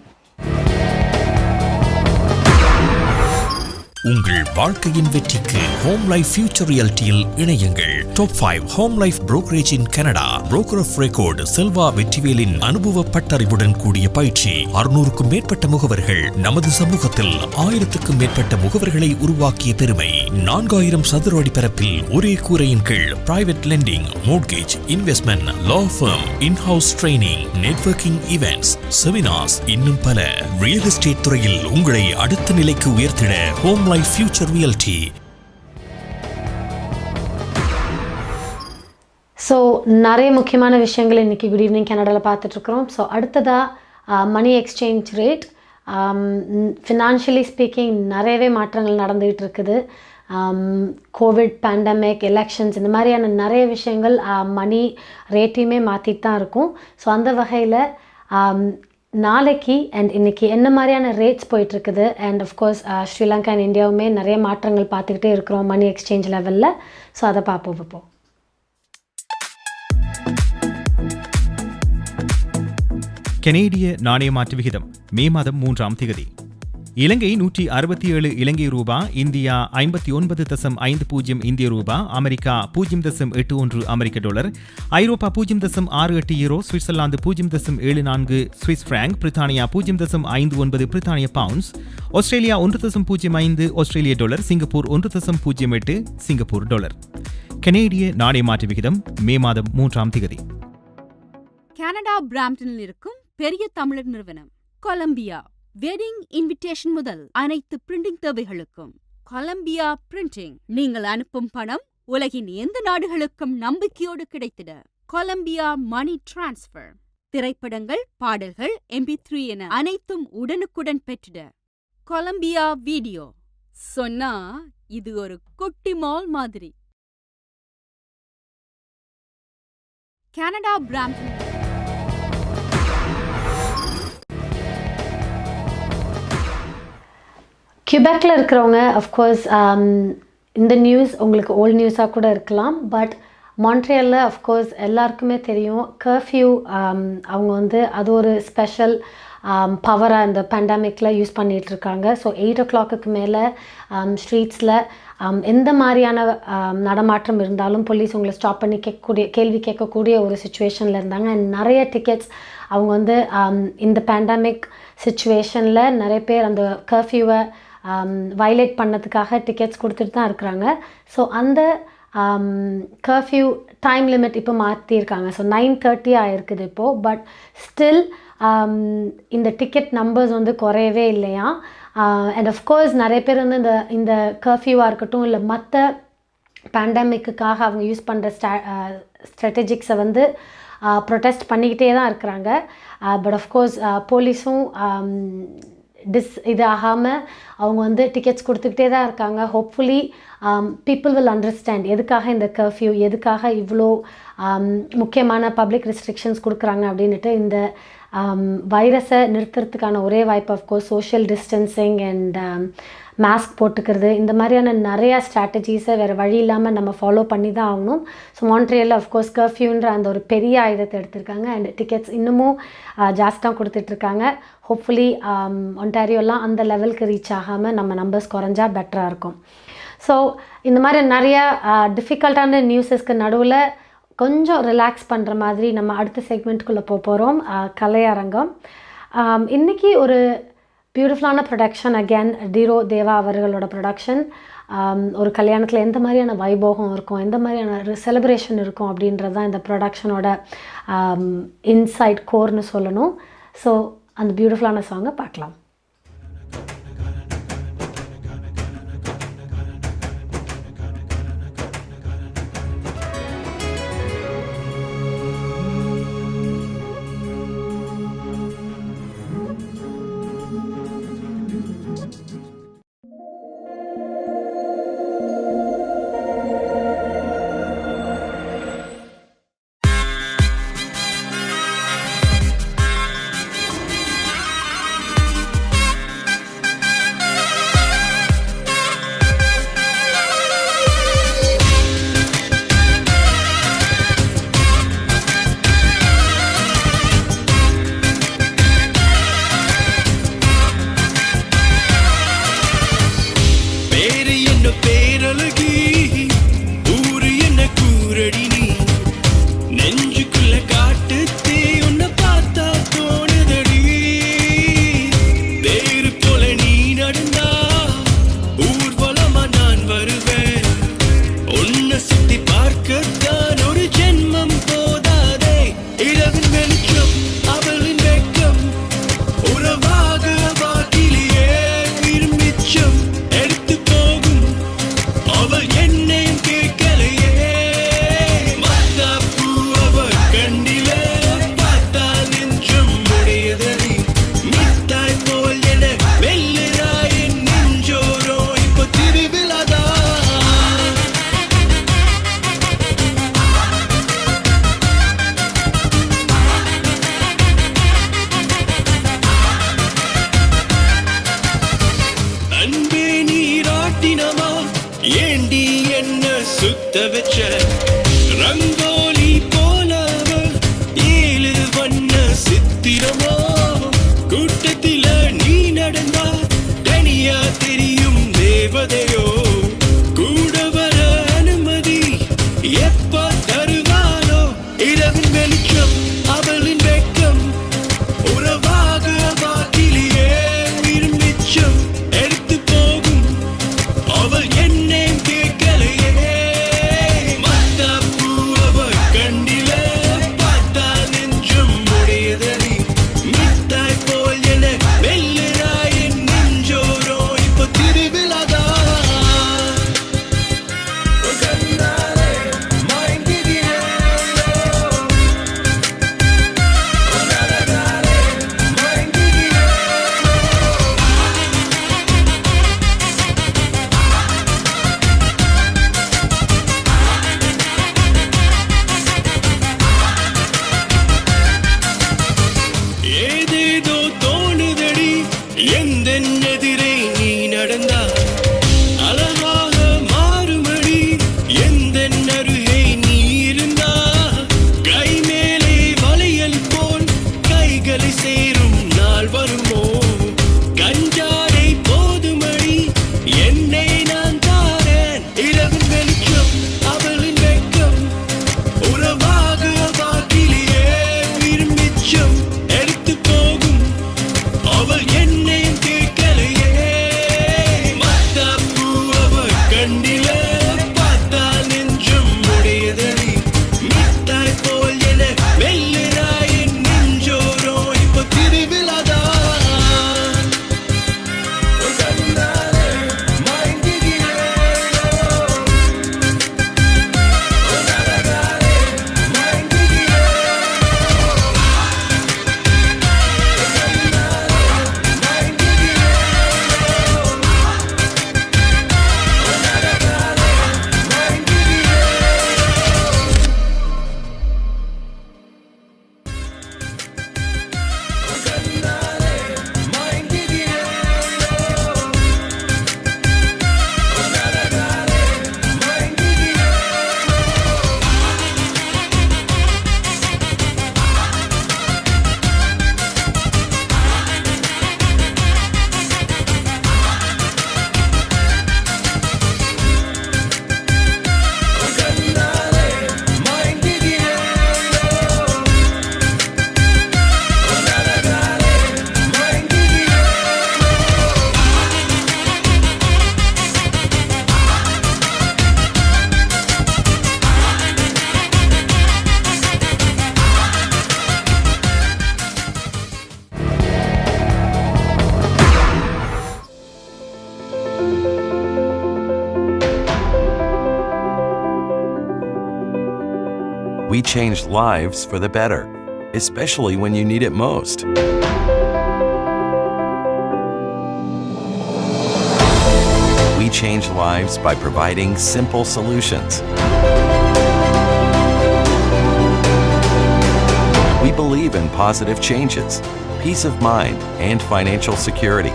உங்கள் வாழ்க்கையின் வெற்றிக்கு ஹோம் லைஃப் ஃபியூச்சர் ரியாலிட்டியில் இணையுங்கள். Top 5 home life brokerage in Canada. Broker of record Selva வெற்றிவேலின் அனுபவ பட்டறிவுடன் கூடிய பயிற்சி. 600க்கும் மேற்பட்ட முகவர்கள் நமது சமூகத்தில் 1000க்கும் மேற்பட்ட முகவர்களை உருவாக்கிய பெருமை. 4000 சதுர அடி பரப்பில் ஒரே கூரையின் கீழ் private lending, mortgage, investment, law firm, in house training, networking events, seminars, இன்னும் பல. ரியல் எஸ்டேட் துறையில் உங்களை அடுத்த நிலைக்கு உயர்த்திட home life future reality. So நிறைய முக்கியமான விஷயங்கள் இன்றைக்கி குட் ஈவினிங் கனடாவில் பார்த்துட்ருக்குறோம். ஸோ அடுத்ததாக money exchange rate, financially speaking நிறையவே மாற்றங்கள் நடந்துகிட்டு இருக்குது. கோவிட், பேண்டமிக், எலெக்ஷன்ஸ், இந்த மாதிரியான நிறைய விஷயங்கள் மணி ரேட்டையுமே மாற்றிட்டு தான் இருக்கும். ஸோ அந்த வகையில் நாளைக்கு அண்ட் இன்றைக்கி என்ன மாதிரியான ரேட்ஸ் போயிட்டுருக்குது, அண்ட் ஆஃப்கோர்ஸ் ஸ்ரீலங்கா அண்ட் இந்தியாவுமே நிறைய மாற்றங்கள் பார்த்துக்கிட்டே இருக்கிறோம் மணி எக்ஸ்சேஞ்ச் லெவலில். ஸோ அதை பார்ப்போம் இப்போ. கனேடிய நாணய மாற்று விகிதம் மே மாதம் 3ஆம் தேதி. இலங்கை 167 இலங்கை ரூபா, இந்தியா 59.50 இந்திய ரூபா, அமெரிக்கா 0.81 அமெரிக்க டாலர், ஐரோப்பா 0.68 யூரோ, சுவிட்சர்லாந்து 0.74 சுவிஸ் பிராங்க், பிரித்தானியா 0.59 பிரித்தானிய பவுண்ட்ஸ், ஆஸ்திரேலியா 1.05 ஆஸ்திரேலிய டாலர், சிங்கப்பூர் 1.08 சிங்கப்பூர் டாலர். கனேடிய நாணய மாற்று விகிதம் மே மாதம் 3ஆம் தேதி. கனடா பிராம்ப்டனில் இருக்கும் பெரிய தமிழர் நிறுவனம் கொலம்பியா. வெட்டிங் இன்விடேஷன் முதல் அனைத்து பிரிண்டிங் தேவைகளுக்கும் கொலம்பியா பிரிண்டிங். நீங்கள் அனுப்பும் பணம் உலகின் எந்த நாடுகளுக்கும் நம்பிக்கையோடு கிடைத்திட கொலம்பியா மணி டிரான்ஸ்ஃபர். திரைப்படங்கள், பாடல்கள், MP3 என அனைத்தும் உடனுக்குடன் பெற்றிட கொலம்பியா வீடியோ. சொன்னா இது ஒரு குட்டி மால் மாதிரி. Canada Brampton. கியூபெக்கில் இருக்கிறவங்க அஃப்கோர்ஸ் இந்த நியூஸ் உங்களுக்கு ஓல்ட் நியூஸாக கூட இருக்கலாம். பட் மான்ட்ரியலில் அஃப்கோர்ஸ் எல்லாருக்குமே தெரியும் கர்ஃப்யூ அவங்க வந்து அது ஒரு ஸ்பெஷல் பவராக இந்த பேண்டமிக்கில் யூஸ் பண்ணிகிட்ருக்காங்க. ஸோ 8 o'clock மேலே ஸ்ட்ரீட்ஸில் எந்த மாதிரியான நடமாட்டம் இருந்தாலும் போலீஸ் உங்களை ஸ்டாப் பண்ணி கேள்வி கேட்கக்கூடிய ஒரு சுச்சுவேஷனில் இருந்தாங்க. அண்ட் நிறைய டிக்கெட்ஸ் அவங்க வந்து இந்த பேண்டமிக் சுச்சுவேஷனில் நிறைய பேர் அந்த கர்ஃப்யூவை வயலேட் பண்ணதுக்காக டிக்கெட்ஸ் கொடுத்துட்டு தான் இருக்கிறாங்க. ஸோ அந்த கர்ஃப்யூ டைம் லிமிட் இப்போ மாற்றிருக்காங்க. ஸோ 9:30 ஆகிருக்குது இப்போது. பட் ஸ்டில் இந்த டிக்கெட் நம்பர்ஸ் வந்து குறையவே இல்லையா. அண்ட் அஃப்கோர்ஸ் நிறைய பேர் வந்து இந்த கர்ஃப்யூவாக இருக்கட்டும் இல்லை மற்ற பேண்டமிக்குக்காக அவங்க யூஸ் பண்ணுற ஸ்ட்ராட்டஜிக்ஸை வந்து ப்ரொட்டஸ்ட் பண்ணிக்கிட்டே தான் இருக்கிறாங்க. பட் அஃப்கோர்ஸ் போலீஸும் இது ஆகாமல் அவங்க வந்து டிக்கெட்ஸ் கொடுத்துக்கிட்டே தான் இருக்காங்க. ஹோப்ஃபுல்லி பீப்புள் வில் அண்டர்ஸ்டாண்ட் எதுக்காக இந்த கர்ஃப்யூ, எதுக்காக இவ்வளோ முக்கியமான பப்ளிக் ரெஸ்ட்ரிக்ஷன்ஸ் கொடுக்குறாங்க அப்படின்ட்டு. இந்த வைரஸை நிறுத்துறதுக்கான ஒரே வாய்ப்பு of course social distancing and mask போட்டுக்கிறது, இந்த மாதிரியான நிறையா ஸ்ட்ராட்டஜிஸை வேறு வழி இல்லாமல் நம்ம ஃபாலோ பண்ணி தான் ஆகணும். ஸோ மான்ட்ரியலில் அஃப்கோர்ஸ் கர்ஃப்யூன்ற அந்த ஒரு பெரிய ஆயுதத்தை எடுத்திருக்காங்க. அண்ட் டிக்கெட்ஸ் இன்னமும் ஜாஸ்தியாக கொடுத்துட்ருக்காங்க. ஹோப்ஃபுல்லி ஒன்டாரியோலாம் அந்த லெவலுக்கு ரீச் ஆகாமல் நம்ம நம்பர்ஸ் குறைஞ்சா பெட்டராக இருக்கும். ஸோ இந்த மாதிரி நிறையா டிஃபிகல்ட்டான நியூஸஸ்க்கு நடுவில் கொஞ்சம் ரிலாக்ஸ் பண்ணுற மாதிரி நம்ம அடுத்த செக்மெண்ட்டுக்குள்ளே போகிறோம். கலையரங்கம். இன்றைக்கி ஒரு பியூட்டிஃபுல்லான ப்ரொடக்ஷன், அகேன் டிரோ தேவா அவர்களோட ப்ரொடக்ஷன். ஒரு கல்யாணத்தில் எந்த மாதிரியான வைபோகம் இருக்கும், எந்த மாதிரியான செலிப்ரேஷன் இருக்கும் அப்படின்றது தான் இந்த ப்ரொடக்ஷனோட இன்சைட் கோர்னு சொல்லணும். ஸோ அந்த பியூட்டிஃபுல்லான சாங்கை பார்க்கலாம். We change lives for the better, especially when you need it most. We change lives by providing simple solutions. We believe in positive changes, peace of mind, and financial security.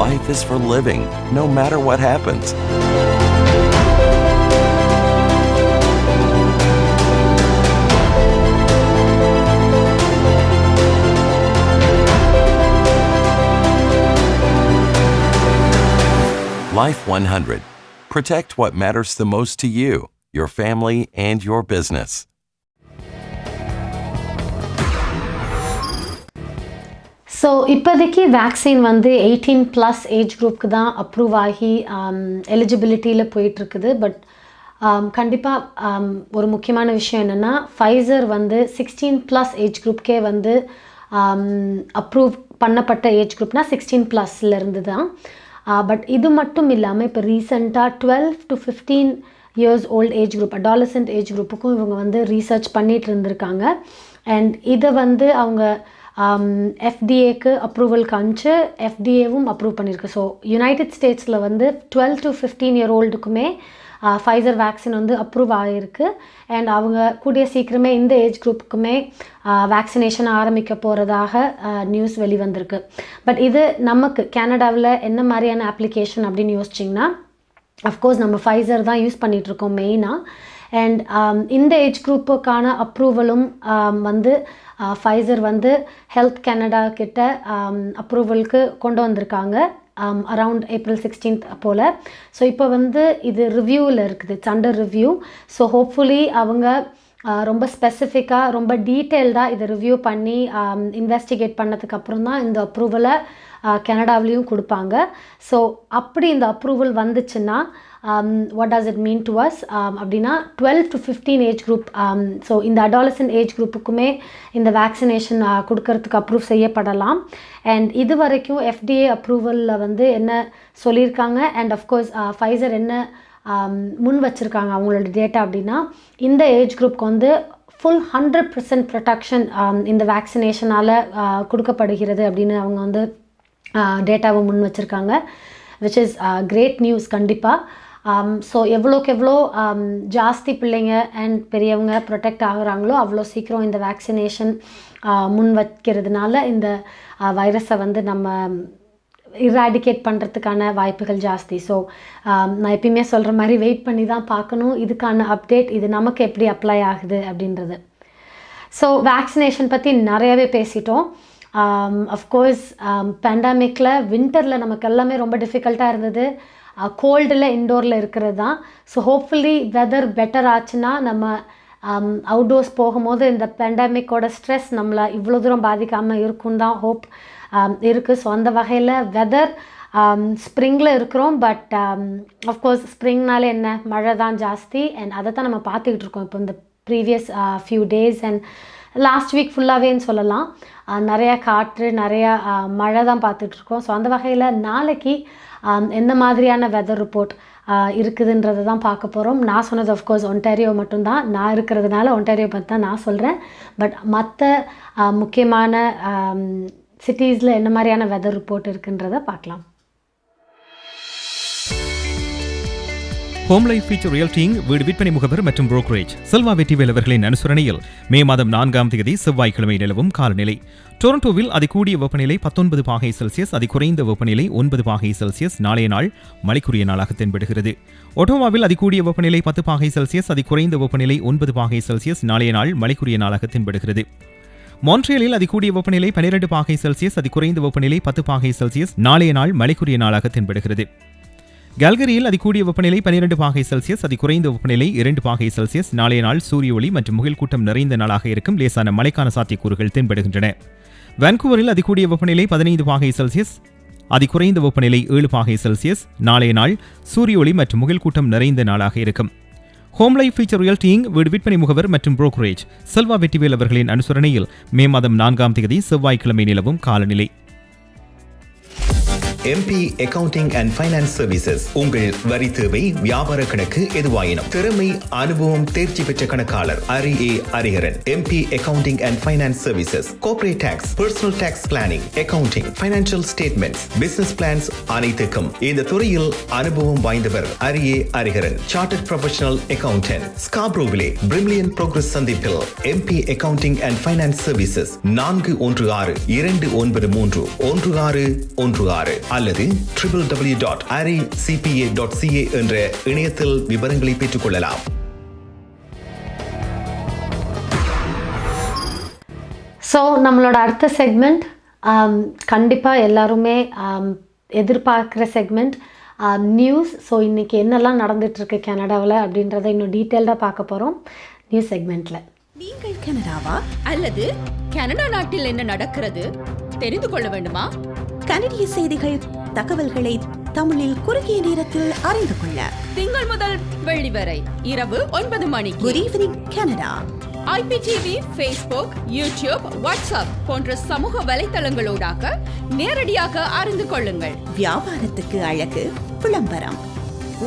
Life is for living, no matter what happens. Life 100. Protect what matters the most to you, your family, and your business. So இப்போதைக்கு vaccine வந்து 18+ age குரூப்புக்கு தான் approve ஆகி எலிஜிபிலிட்டியில் போயிட்டுருக்குது. But கண்டிப்பாக ஒரு முக்கியமான விஷயம் என்னென்னா, ஃபைசர் வந்து 16+ ஏஜ் குரூப்கே வந்து அப்ரூவ் பண்ணப்பட்ட ஏஜ் குரூப்னா 16+லேருந்து தான். பட் இது மட்டும் இல்லாமல் இப்போ ரீசெண்டாக 12 to 15 years old age group, adolescent age குரூப்புக்கும் இவங்க வந்து ரீசர்ச் பண்ணிகிட்டு இருந்திருக்காங்க. அண்ட் இதை வந்து அவங்க எஃப்டிஏக்கு அப்ரூவல் காமிச்சு எஃப்டிஏவும் அப்ரூவ் பண்ணியிருக்கு. ஸோ யுனைடெட் ஸ்டேட்ஸில் வந்து 12 to 15 year oldக்குமே ஃபைசர் வேக்சின் வந்து அப்ரூவ் ஆகிருக்கு. அண்ட் அவங்க கூடிய சீக்கிரமே இந்த ஏஜ் குரூப்புக்குமே வேக்சினேஷன் ஆரம்பிக்க போகிறதாக நியூஸ் வெளிவந்திருக்கு. பட் இது நமக்கு கனடாவில் என்ன மாதிரியான அப்ளிகேஷன் அப்படின்னு யோசிச்சிங்கன்னா, அஃப்கோர்ஸ் நம்ம ஃபைசர் தான் யூஸ் பண்ணிகிட்ருக்கோம் மெயினாக. அண்ட் இந்த ஏஜ் குரூப்புக்கான அப்ரூவலும் வந்து ஃபைசர் வந்து ஹெல்த் கனடா கிட்ட அப்ரூவலுக்கு கொண்டு வந்திருக்காங்க அரவுண்ட் April 16th போல். ஸோ இப்போ வந்து இது ரிவ்யூவில் இருக்குது, it's under review. So hopefully அவங்க ரொம்ப ஸ்பெசிஃபிக்காக ரொம்ப டீட்டெயில்டாக இதை ரிவ்யூ பண்ணி இன்வெஸ்டிகேட் பண்ணதுக்கப்புறம் தான் இந்த அப்ரூவலை கனடாவிலையும் கொடுப்பாங்க. ஸோ அப்படி இந்த அப்ரூவல் வந்துச்சுன்னா what does it mean to us அப்படின்னா 12 to 15 ஏஜ் குரூப், ஸோ இந்த அடாலசன்ட் ஏஜ் குரூப்புக்குமே இந்த வேக்சினேஷன் கொடுக்கறதுக்கு அப்ரூவ் செய்யப்படலாம். அண்ட் இது வரைக்கும் எஃப்டிஏ அப்ரூவலில் வந்து என்ன சொல்லியிருக்காங்க, அண்ட் அஃப்கோர்ஸ் ஃபைசர் என்ன முன் வச்சுருக்காங்க அவங்களோட டேட்டா அப்படின்னா, இந்த ஏஜ் குரூப்க்கு வந்து ஃபுல் 100% ப்ரொடெக்ஷன் இந்த வேக்சினேஷனால் கொடுக்கப்படுகிறது அப்படின்னு அவங்க வந்து டேட்டாவை முன் வச்சுருக்காங்க, விச் இஸ் கிரேட் நியூஸ் கண்டிப்பாக. ஸோ எவ்வளோக்கு எவ்வளோ ஜாஸ்தி பிள்ளைங்க அண்ட் பெரியவங்க ப்ரொடெக்ட் ஆகுறாங்களோ அவ்வளோ சீக்கிரம் இந்த வேக்சினேஷன் முன் வைக்கிறதுனால இந்த வைரஸை வந்து நம்ம இராடிகேட் பண்ணுறதுக்கான வாய்ப்புகள் ஜாஸ்தி. ஸோ நான் எப்பயுமே சொல்கிற மாதிரி வெயிட் பண்ணி தான் பார்க்கணும் இதுக்கான அப்டேட், இது நமக்கு எப்படி அப்ளை ஆகுது அப்படின்றது. ஸோ வேக்சினேஷன் பற்றி நிறையவே பேசிட்டோம். அஃப்கோர்ஸ் பேண்டமிக்கில் வின்டரில் நமக்கு எல்லாமே ரொம்ப டிஃபிகல்ட்டாக இருந்தது, கோல்டில் இன்டோரில் இருக்கிறது தான். ஸோ ஹோப்ஃபுல்லி வெதர் பெட்டர் ஆச்சுன்னா நம்ம அவுட்டோர்ஸ் போகும்போது இந்த பேண்டமிக்கோட ஸ்ட்ரெஸ் நம்மளை இவ்வளோ தூரம் பாதிக்காமல் இருக்குன்னு தான் ஹோப் இருக்குது. ஸோ அந்த வகையில் வெதர் ஸ்ப்ரிங்கில் இருக்கிறோம். பட் அஃப்கோர்ஸ் ஸ்ப்ரிங்னாலே என்ன, மழை தான் ஜாஸ்தி. அண்ட் அதை தான் நம்ம பார்த்துக்கிட்டு இருக்கோம் இப்போ இந்த previous few days and last week ஃபுல்லாகவேன்னு சொல்லலாம். நிறையா காற்று, நிறையா மழை தான் பார்த்துட்ருக்கோம். ஸோ அந்த வகையில் நாளைக்கு எந்த மாதிரியான வெதர் ரிப்போர்ட் இருக்குதுன்றதை தான் பார்க்க போகிறோம். நான் சொன்னது ஆஃப்கோர்ஸ் ஒன்டாரியோ மட்டும்தான், நான் இருக்கிறதுனால ஒன்டாரியோ பற்றி தான் நான் சொல்கிறேன். பட் மற்ற முக்கியமான சிட்டிஸில் என்ன மாதிரியான வெதர் ரிப்போர்ட் இருக்குன்றதை பார்க்கலாம். ஹோம் லைஃப் ஃபியூச்சர் ரியல்டிங் வீடு விற்பனை முகவர் மற்றும் புரோக்கரேஜ் செல்வா வெற்றிவேல் அவர்களின் அனுசரணையில் மே மாதம் 4ஆம் தேதி செவ்வாய்க்கிழமை நிலவும் காலநிலை. டொரண்டோவில் அதிகூடிய வெப்பநிலை 19 பாகை செல்சியஸ், அதிகுறைந்த வெப்பநிலை 9 பாகை செல்சியஸ். நாளைய நாள் மழைக்குரிய நாளாக தென்படுகிறது. ஒட்டோவாவில் அதிகூடிய வெப்பநிலை 10 பாகை செல்சியஸ், அதிகுறைந்த வெப்பநிலை 9 பாகை செல்சியஸ். நாளைய நாள் மழைக்குரிய நாளாக தென்படுகிறது. மான்ட்ரியலில் அதிகூடிய வெப்பநிலை 12 பாகை செல்சியஸ், அதிகுறைந்த வெப்பநிலை 10 பாகை செல்சியஸ். நாளைய நாள் மழைக்குரிய நாளாக தென்படுகிறது. கால்கரியில் அதிகூடிய வெப்பநிலை 12 பாகை செல்சியஸ், அதிகுறைந்த வெப்பநிலை 2 பாகை செல்சியஸ். நாளைய நாள் சூரிய ஒளி மற்றும் முகில் கூட்டம் நிறைந்த நாளாக இருக்கும், லேசான மழைக்கான சாத்தியக்கூறுகள் தென்படுகின்றன. வான்கூவரில் அதிகூடிய வெப்பநிலை 15 பாகை செல்சியஸ், அதிகுறைந்த வெப்பநிலை 7 பாகை செல்சியஸ். நாளைய நாள் சூரிய ஒளி மற்றும் முகில் கூட்டம் நிறைந்த நாளாக இருக்கும். ஹோம் லைஃப் ஃபியூச்சர் ரியல்டிங் வீடு விற்பனை முகவர் மற்றும் புரோக்கரேஜ் செல்வா வெற்றிவேல் அவர்களின் அனுசரணையில் மே மாதம் 4ஆம் தேதி செவ்வாய்க்கிழமை நிலவும் காலநிலை. MP Accounting and Finance Services. உங்கள் வரி தேவை, வியாபார கணக்கு எதுவாயினும் திறமை, அனுபவம், தேர்ச்சி பெற்ற கணக்காளர் Hariharan. MP Accounting and Finance Services. Corporate Tax, Personal Tax Planning, Accounting, Financial Statements, Business Plans அனைத்துக்கும் இந்த துறையில் அனுபவம் வாய்ந்தவர் Hariharan. Chartered Professional Accountant. Scarboroughவிலே Brimley Progress சந்திப்பில் MP Accounting and Finance Services 416-293-1616 அல்லது www.aricpa.ca என்ற இணையத்தில் விவரங்களை பெற்றுக் கொள்ளலாம். ஸோ நம்மளோட அடுத்த செக்மெண்ட் கண்டிப்பாக எல்லாருமே எதிர்பார்க்குற செக்மெண்ட் நியூஸ். ஸோ இன்றைக்கி என்னெல்லாம் நடந்துகிட்ருக்கு கனடாவில் அப்படின்றத இன்னும் டீட்டெயில்டாக பார்க்க போகிறோம் நியூஸ் செக்மெண்ட்டில். நீங்கள் கனடாவா அல்லது கனடா நாட்டில் என்ன நடக்கிறது தெரிந்து கொள்ள வேண்டுமா? கனடிய செய்திகள், தகவல்களை தமிழில் குறுகிய நேரத்தில் அறிந்து கொள்ள திங்கள் முதல் வெள்ளி வரை இரவு 9 மணிக்கு good evening Canada IPTV, Facebook, YouTube, WhatsApp போன்ற சமூக வலைத்தளங்களோடாக நேரடியாக அறிந்து கொள்ளுங்கள். வியாபாரத்துக்கு அழகு விளம்பரம்.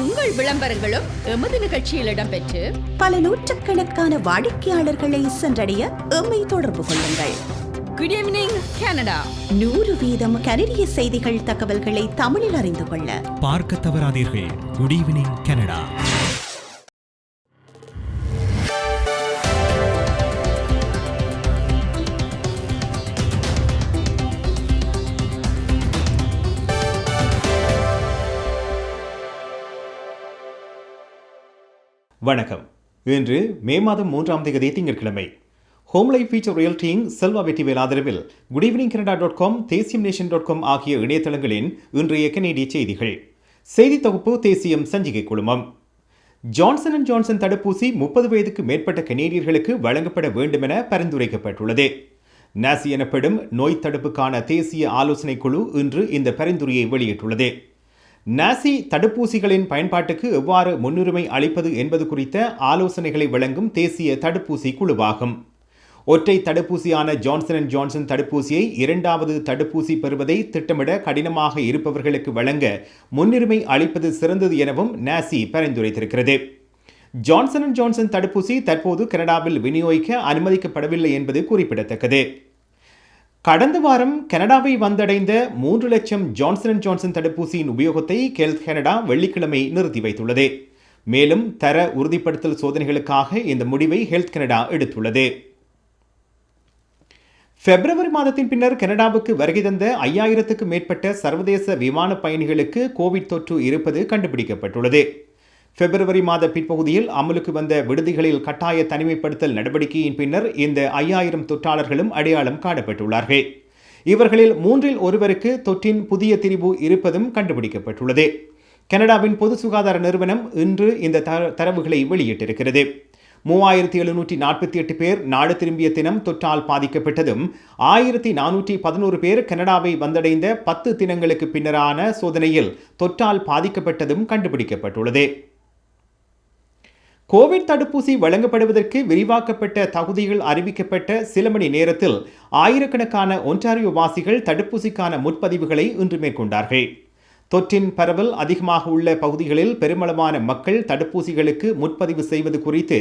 உங்கள் விளம்பரங்களும் எமது நிகழ்ச்சியில் இடம்பெற்று பல நூற்றுக்கணக்கான வாடிக்கையாளர்களை சென்றடைய எம்மை தொடர்பு கொள்ளுங்கள். Good evening Canada. 100% கனடிய செய்திகள், தகவல்களை தமிழில் அறிந்து கொள்ள பார்க்க தவறாதீர்கள். Good evening Canada. வணக்கம். இன்று மே மாதம் 3ஆம் தேதி திங்கட்கிழமை. Home life feature realty Selva Vetrivel ஆதரவில் குட் ஈவினிங் கனடா.com, தேசியம்நேஷன்.com ஆகிய இணையதளங்களின் இன்றைய கனேடிய செய்திகள். செய்தி தொகுப்பு தேசியம் சஞ்சிகை குழுமம். ஜான்சன் அண்ட் ஜான்சன் தடுப்பூசி 30 வயதுக்கு மேற்பட்ட கனேடியர்களுக்கு வழங்கப்பட வேண்டும் என பரிந்துரைக்கப்பட்டுள்ளது. நாசி எனப்படும் நோய் தடுப்புக்கான தேசிய ஆலோசனை குழு இன்று இந்த பரிந்துரையை வெளியிட்டுள்ளது. நாசி தடுப்பூசிகளின் பயன்பாட்டுக்கு எவ்வாறு முன்னுரிமை அளிப்பது என்பது குறித்த ஆலோசனைகளை வழங்கும் தேசிய தடுப்பூசி குழுவாகும். ஒற்றை தடுப்பூசியான ஜான்சன் அண்ட் ஜான்சன் தடுப்பூசியை 2வது தடுப்பூசி பெறுவதை திட்டமிட கடினமாக இருப்பவர்களுக்கு வழங்க முன்னுரிமை அளிப்பது சிறந்தது எனவும் நாசி பரிந்துரைத்திருக்கிறது. ஜான்சன் அண்ட் ஜான்சன் தடுப்பூசி தற்போது கனடாவில் விநியோகிக்க அனுமதிக்கப்படவில்லை என்பது குறிப்பிடத்தக்கது. கடந்த வாரம் கனடாவை வந்தடைந்த 3 லட்சம் ஜான்சன் அண்ட் ஜான்சன் தடுப்பூசியின் உபயோகத்தை ஹெல்த் கனடா வெள்ளிக்கிழமை நிறுத்தி வைத்துள்ளது. மேலும் தர உறுதிப்படுத்தல் சோதனைகளுக்காக இந்த முடிவை ஹெல்த் கனடா எடுத்துள்ளது. பிப்ரவரி மாதத்தின் பின்னர் கனடாவுக்கு வருகை தந்த 5000க்கும் மேற்பட்ட சர்வதேச விமான பயணிகளுக்கு கோவிட் தொற்று இருப்பது கண்டுபிடிக்கப்பட்டுள்ளது. பிப்ரவரி மாத பிற்பகுதியில் அமலுக்கு வந்த விடுதிகளில் கட்டாய தனிமைப்படுத்தல் நடவடிக்கையின் பின்னர் இந்த 5000 தொற்றாளர்களும் அடையாளம் காணப்பட்டுள்ளார்கள். இவர்களில் 3இல் ஒருவருக்கு தொற்றின் புதிய திரிபு இருப்பதும் கண்டுபிடிக்கப்பட்டுள்ளது. கனடாவின் பொது சுகாதார நிறுவனம் இன்று இந்த தரவுகளை வெளியிட்டிருக்கிறது. 3748 பேர் நாடு திரும்பிய தினம் தொற்றால் பாதிக்கப்பட்டதும் 1411 பேர் கனடாவை வந்தடைந்த 10 தினங்களுக்கு பின்னரான சோதனையில் தொற்றால் பாதிக்கப்பட்டதும் கண்டுபிடிக்கப்பட்டுள்ளது. கோவிட் தடுப்பூசி வழங்கப்படுவதற்கு விரிவாக்கப்பட்ட தகுதிகள் அறிவிக்கப்பட்ட சில மணி நேரத்தில் ஆயிரக்கணக்கான ஒன்டாரியோ வாசிகள் தடுப்பூசிக்கான முன்பதிவுகளை இன்று மேற்கொண்டார்கள். தொற்றின் பரவல் அதிகமாக உள்ள பகுதிகளில் பெருமளவான மக்கள் தடுப்பூசிகளுக்கு முன்பதிவு செய்வது குறித்து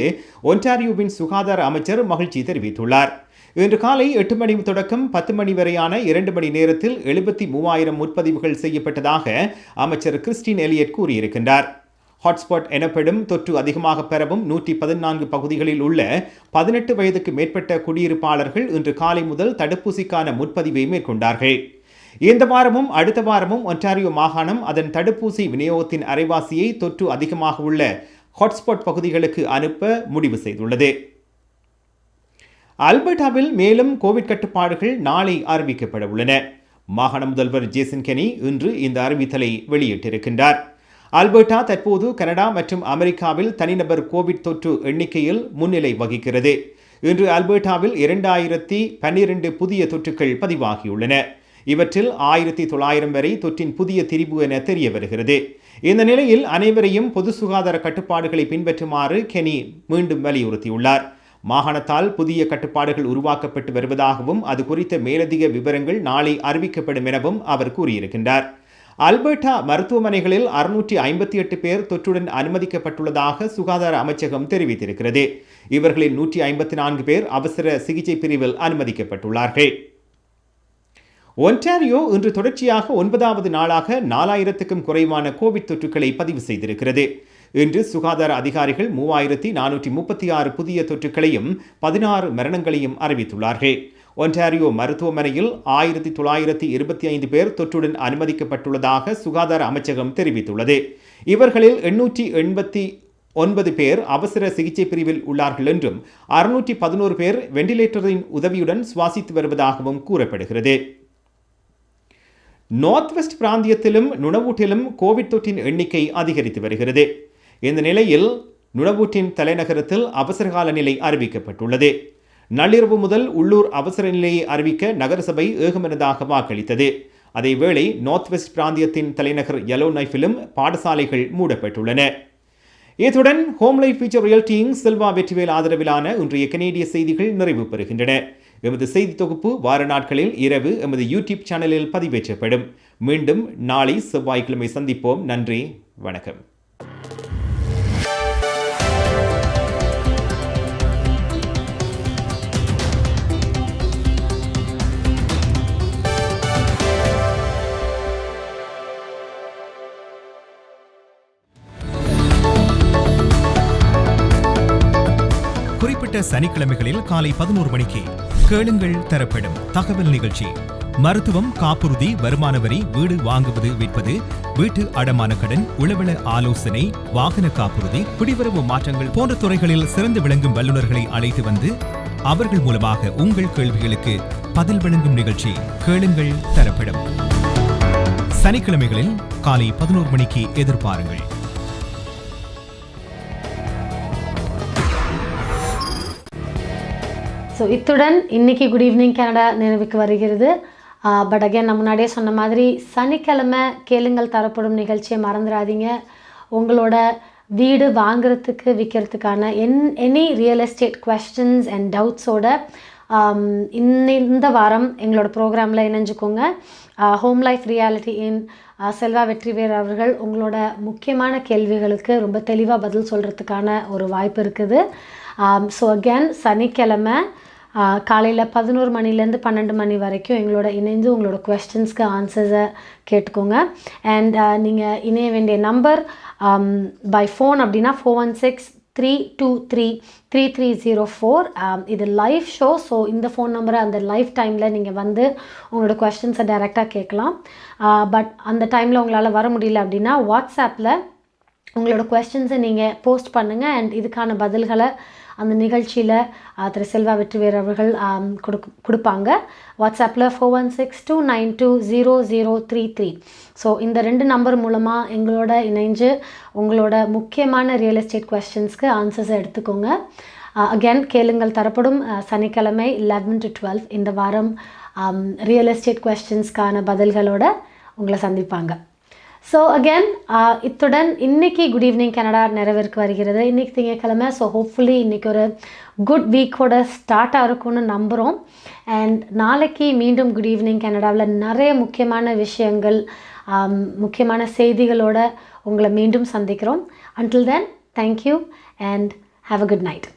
ஒன்டாரியோவின் சுகாதார அமைச்சர் மகிழ்ச்சி தெரிவித்துள்ளார். இன்று காலை 8 மணி தொடக்கம் 10 மணி வரையான 2 மணி நேரத்தில் 73,000 முன்பதிவுகள் செய்யப்பட்டதாக அமைச்சர் கிறிஸ்டின் எலியட் கூறியிருக்கின்றார். ஹாட்ஸ்பாட் எனப்படும் தொற்று அதிகமாக பரவும் 114 பகுதிகளில் உள்ள 18 வயதுக்கு மேற்பட்ட குடியிருப்பாளர்கள் இன்று காலை முதல் தடுப்பூசிக்கான முன்பதிவை மேற்கொண்டார்கள். இந்த வாரமும் அடுத்த வாரமும் ஒன்டாரியோ மாகாணம் அதன் தடுப்பூசி விநியோகத்தின் அரைவாசியை தொற்று அதிகமாக உள்ள ஹாட்ஸ்பாட் பகுதிகளுக்கு அனுப்ப முடிவு செய்துள்ளது. அல்பர்டாவில் மேலும் கோவிட் கட்டுப்பாடுகள் நாளை அறிவிக்கப்பட உள்ளன. மாகாண முதல்வர் ஜேசன் கெனி இன்று இந்த அறிவித்தலை வெளியிட்டிருக்கின்றார். அல்பர்டா தற்போது கனடா மற்றும் அமெரிக்காவில் தனிநபர் கோவிட் தொற்று எண்ணிக்கையில் முன்னிலை வகிக்கிறது. இன்று அல்பர்டாவில் 2012 புதிய தொற்றுகள் பதிவாகியுள்ளன. இவற்றில் 1900 வரை தொற்றின் புதிய திரிபு என தெரிய வருகிறது. இந்த நிலையில் அனைவரையும் பொது சுகாதார கட்டுப்பாடுகளை பின்பற்றுமாறு கெனி மீண்டும் வலியுறுத்தியுள்ளார். மாகாணத்தால் புதிய கட்டுப்பாடுகள் உருவாக்கப்பட்டு வருவதாகவும் அது குறித்த மேலதிக விவரங்கள் நாளை அறிவிக்கப்படும் எனவும் அவர் கூறியிருக்கின்றார். அல்பர்டா மருத்துவமனைகளில் 658 பேர் தொற்றுடன் அனுமதிக்கப்பட்டுள்ளதாக சுகாதார அமைச்சகம் தெரிவித்திருக்கிறது. இவர்களில் 154 பேர் அவசர சிகிச்சை பிரிவில் அனுமதிக்கப்பட்டுள்ளார்கள். ஒன்டாரியோ இன்று தொடர்ச்சியாக 9வது நாளாக 4000க்கும் குறைவான கோவிட் தொற்றுக்களை பதிவு செய்திருக்கிறது. இன்று சுகாதார அதிகாரிகள் 3436 புதிய தொற்றுக்களையும் 16 மரணங்களையும் அறிவித்துள்ளார்கள். ஒன்டாரியோ மருத்துவமனையில் 1925 பேர் தொற்றுடன் அனுமதிக்கப்பட்டுள்ளதாக சுகாதார அமைச்சகம் தெரிவித்துள்ளது. இவர்களில் 889 பேர் அவசர சிகிச்சை பிரிவில் உள்ளார்கள் என்றும் 611 பேர் வெண்டிலேட்டரின் உதவியுடன் சுவாசித்து வருவதாகவும் கூறப்படுகிறது. நார்த் வெஸ்ட் பிராந்தியத்திலும் நுணவூட்டிலும் கோவிட் தொற்றின் எண்ணிக்கை அதிகரித்து வருகிறது. இந்த நிலையில் நுணவூட்டின் தலைநகரத்தில் அவசரகால நிலை அறிவிக்கப்பட்டுள்ளது. நள்ளிரவு முதல் உள்ளூர் அவசர நிலையை அறிவிக்க நகரசபை ஏகமனதாக வாக்களித்தது. அதேவேளை நார்த் வெஸ்ட் பிராந்தியத்தின் தலைநகர் யெலோநைஃபிலும் பாடசாலைகள் மூடப்பட்டுள்ளன. இத்துடன் ஹோம் லைஃப் ஃபியூச்சர் ரியல்டியின் செல்வா வெற்றிவேல் ஆதரவிலான இன்றைய கனேடிய செய்திகள் நிறைவு பெறுகின்றன. எமது செய்தி தொகுப்பு வார நாட்களில் இரவு எமது யூடியூப் சேனலில் பதிவேற்றப்படும். மீண்டும் நாளை செவ்வாய்க்கிழமை சந்திப்போம். நன்றி, வணக்கம். குறிப்பிட்ட சனிக்கிழமைகளில் காலை 11 மணிக்கு கேளுங்கள் தரப்படும் தகவல் நிகழ்ச்சி. மருத்துவம், காப்புறுதி, வருமான வரி, வீடு வாங்குவது விற்பது, வீட்டு அடமான கடன், உளவள ஆலோசனை, வாகன காப்புறுதி, குடிவரவு மாற்றங்கள் போன்ற துறைகளில் சிறந்து விளங்கும் வல்லுநர்களை அழைத்து வந்து அவர்கள் மூலமாக உங்கள் கேள்விகளுக்கு பதில் வழங்கும் நிகழ்ச்சி கேளுங்கள் தரப்படும். சனிக்கிழமைகளில் காலை 11 மணிக்கு எதிர்பாருங்கள். ஸோ இத்துடன் இன்னைக்கு குட் ஈவினிங் கனடா நினைவுக்கு வருகிறது. பட் அகேன் நான் முன்னாடியே சொன்ன மாதிரி சனிக்கிழமை கேளுங்கள் தரப்படும் நிகழ்ச்சியை மறந்துடாதீங்க. உங்களோட வீடு வாங்குறதுக்கு விற்கிறதுக்கான any real estate questions and டவுட்ஸோட இந்த வாரம் எங்களோட ப்ரோக்ராமில் இணைஞ்சுக்கோங்க. Home life reality in Selva Vetrivel அவர்கள் உங்களோட முக்கியமான கேள்விகளுக்கு ரொம்ப தெளிவாக பதில் சொல்கிறதுக்கான ஒரு வாய்ப்பு இருக்குது. ஸோ அகேன் சனிக்கிழமை காலையில் 11 மணிலேருந்து 12 மணி வரைக்கும் எங்களோட இணைந்து உங்களோட கொஸ்டின்ஸ்க்கு ஆன்சர்ஸை கேட்டுக்கோங்க. அண்ட் நீங்கள் இணைய வேண்டிய நம்பர் பை ஃபோன் அப்படின்னா 416-323-3304. இது லைவ் ஷோ. ஸோ இந்த ஃபோன் நம்பரை அந்த லைவ் டைமில் நீங்கள் வந்து உங்களோட கொஸ்டின்ஸை டைரெக்டாக கேட்கலாம். பட் அந்த டைமில் உங்களால் வர முடியல அப்படின்னா வாட்ஸ்அப்பில் உங்களோட கொஸ்டின்ஸை நீங்கள் போஸ்ட் பண்ணுங்கள். அண்ட் இதுக்கான பதில்களை அந்த நிகழ்ச்சியில் திரு செல்வா வெற்றிவேல் அவர்கள் கொடுப்பாங்க. வாட்ஸ்அப்பில் 416-292-0033. ஸோ இந்த 2 நம்பர் மூலமாக எங்களோட இணைஞ்சு உங்களோட முக்கியமான ரியல் எஸ்டேட் கொஸ்டின்ஸ்க்கு ஆன்சர்ஸை எடுத்துக்கோங்க. அகேன் கேளுங்கள் தரப்படும் சனிக்கிழமை 11 to 12 இந்த வாரம் ரியல் எஸ்டேட் கொஸ்டின்ஸ்க்கான பதில்களோட உங்களை சந்திப்பாங்க. ஸோ அகேன் இத்துடன் இன்றைக்கி குட் ஈவினிங் கனடா நிறைவேற்கு வருகிறது. இன்றைக்கி திங்கட்கிழமை. ஸோ ஹோப்ஃபுல்லி இன்றைக்கி ஒரு குட் வீக்கோட ஸ்டார்ட்டாக இருக்கும்னு நம்புகிறோம். அண்ட் நாளைக்கு மீண்டும் குட் ஈவினிங் கனடாவில் நிறைய முக்கியமான விஷயங்கள், முக்கியமான செய்திகளோடு உங்களை மீண்டும் சந்திக்கிறோம். Until then, thank you and have a good night.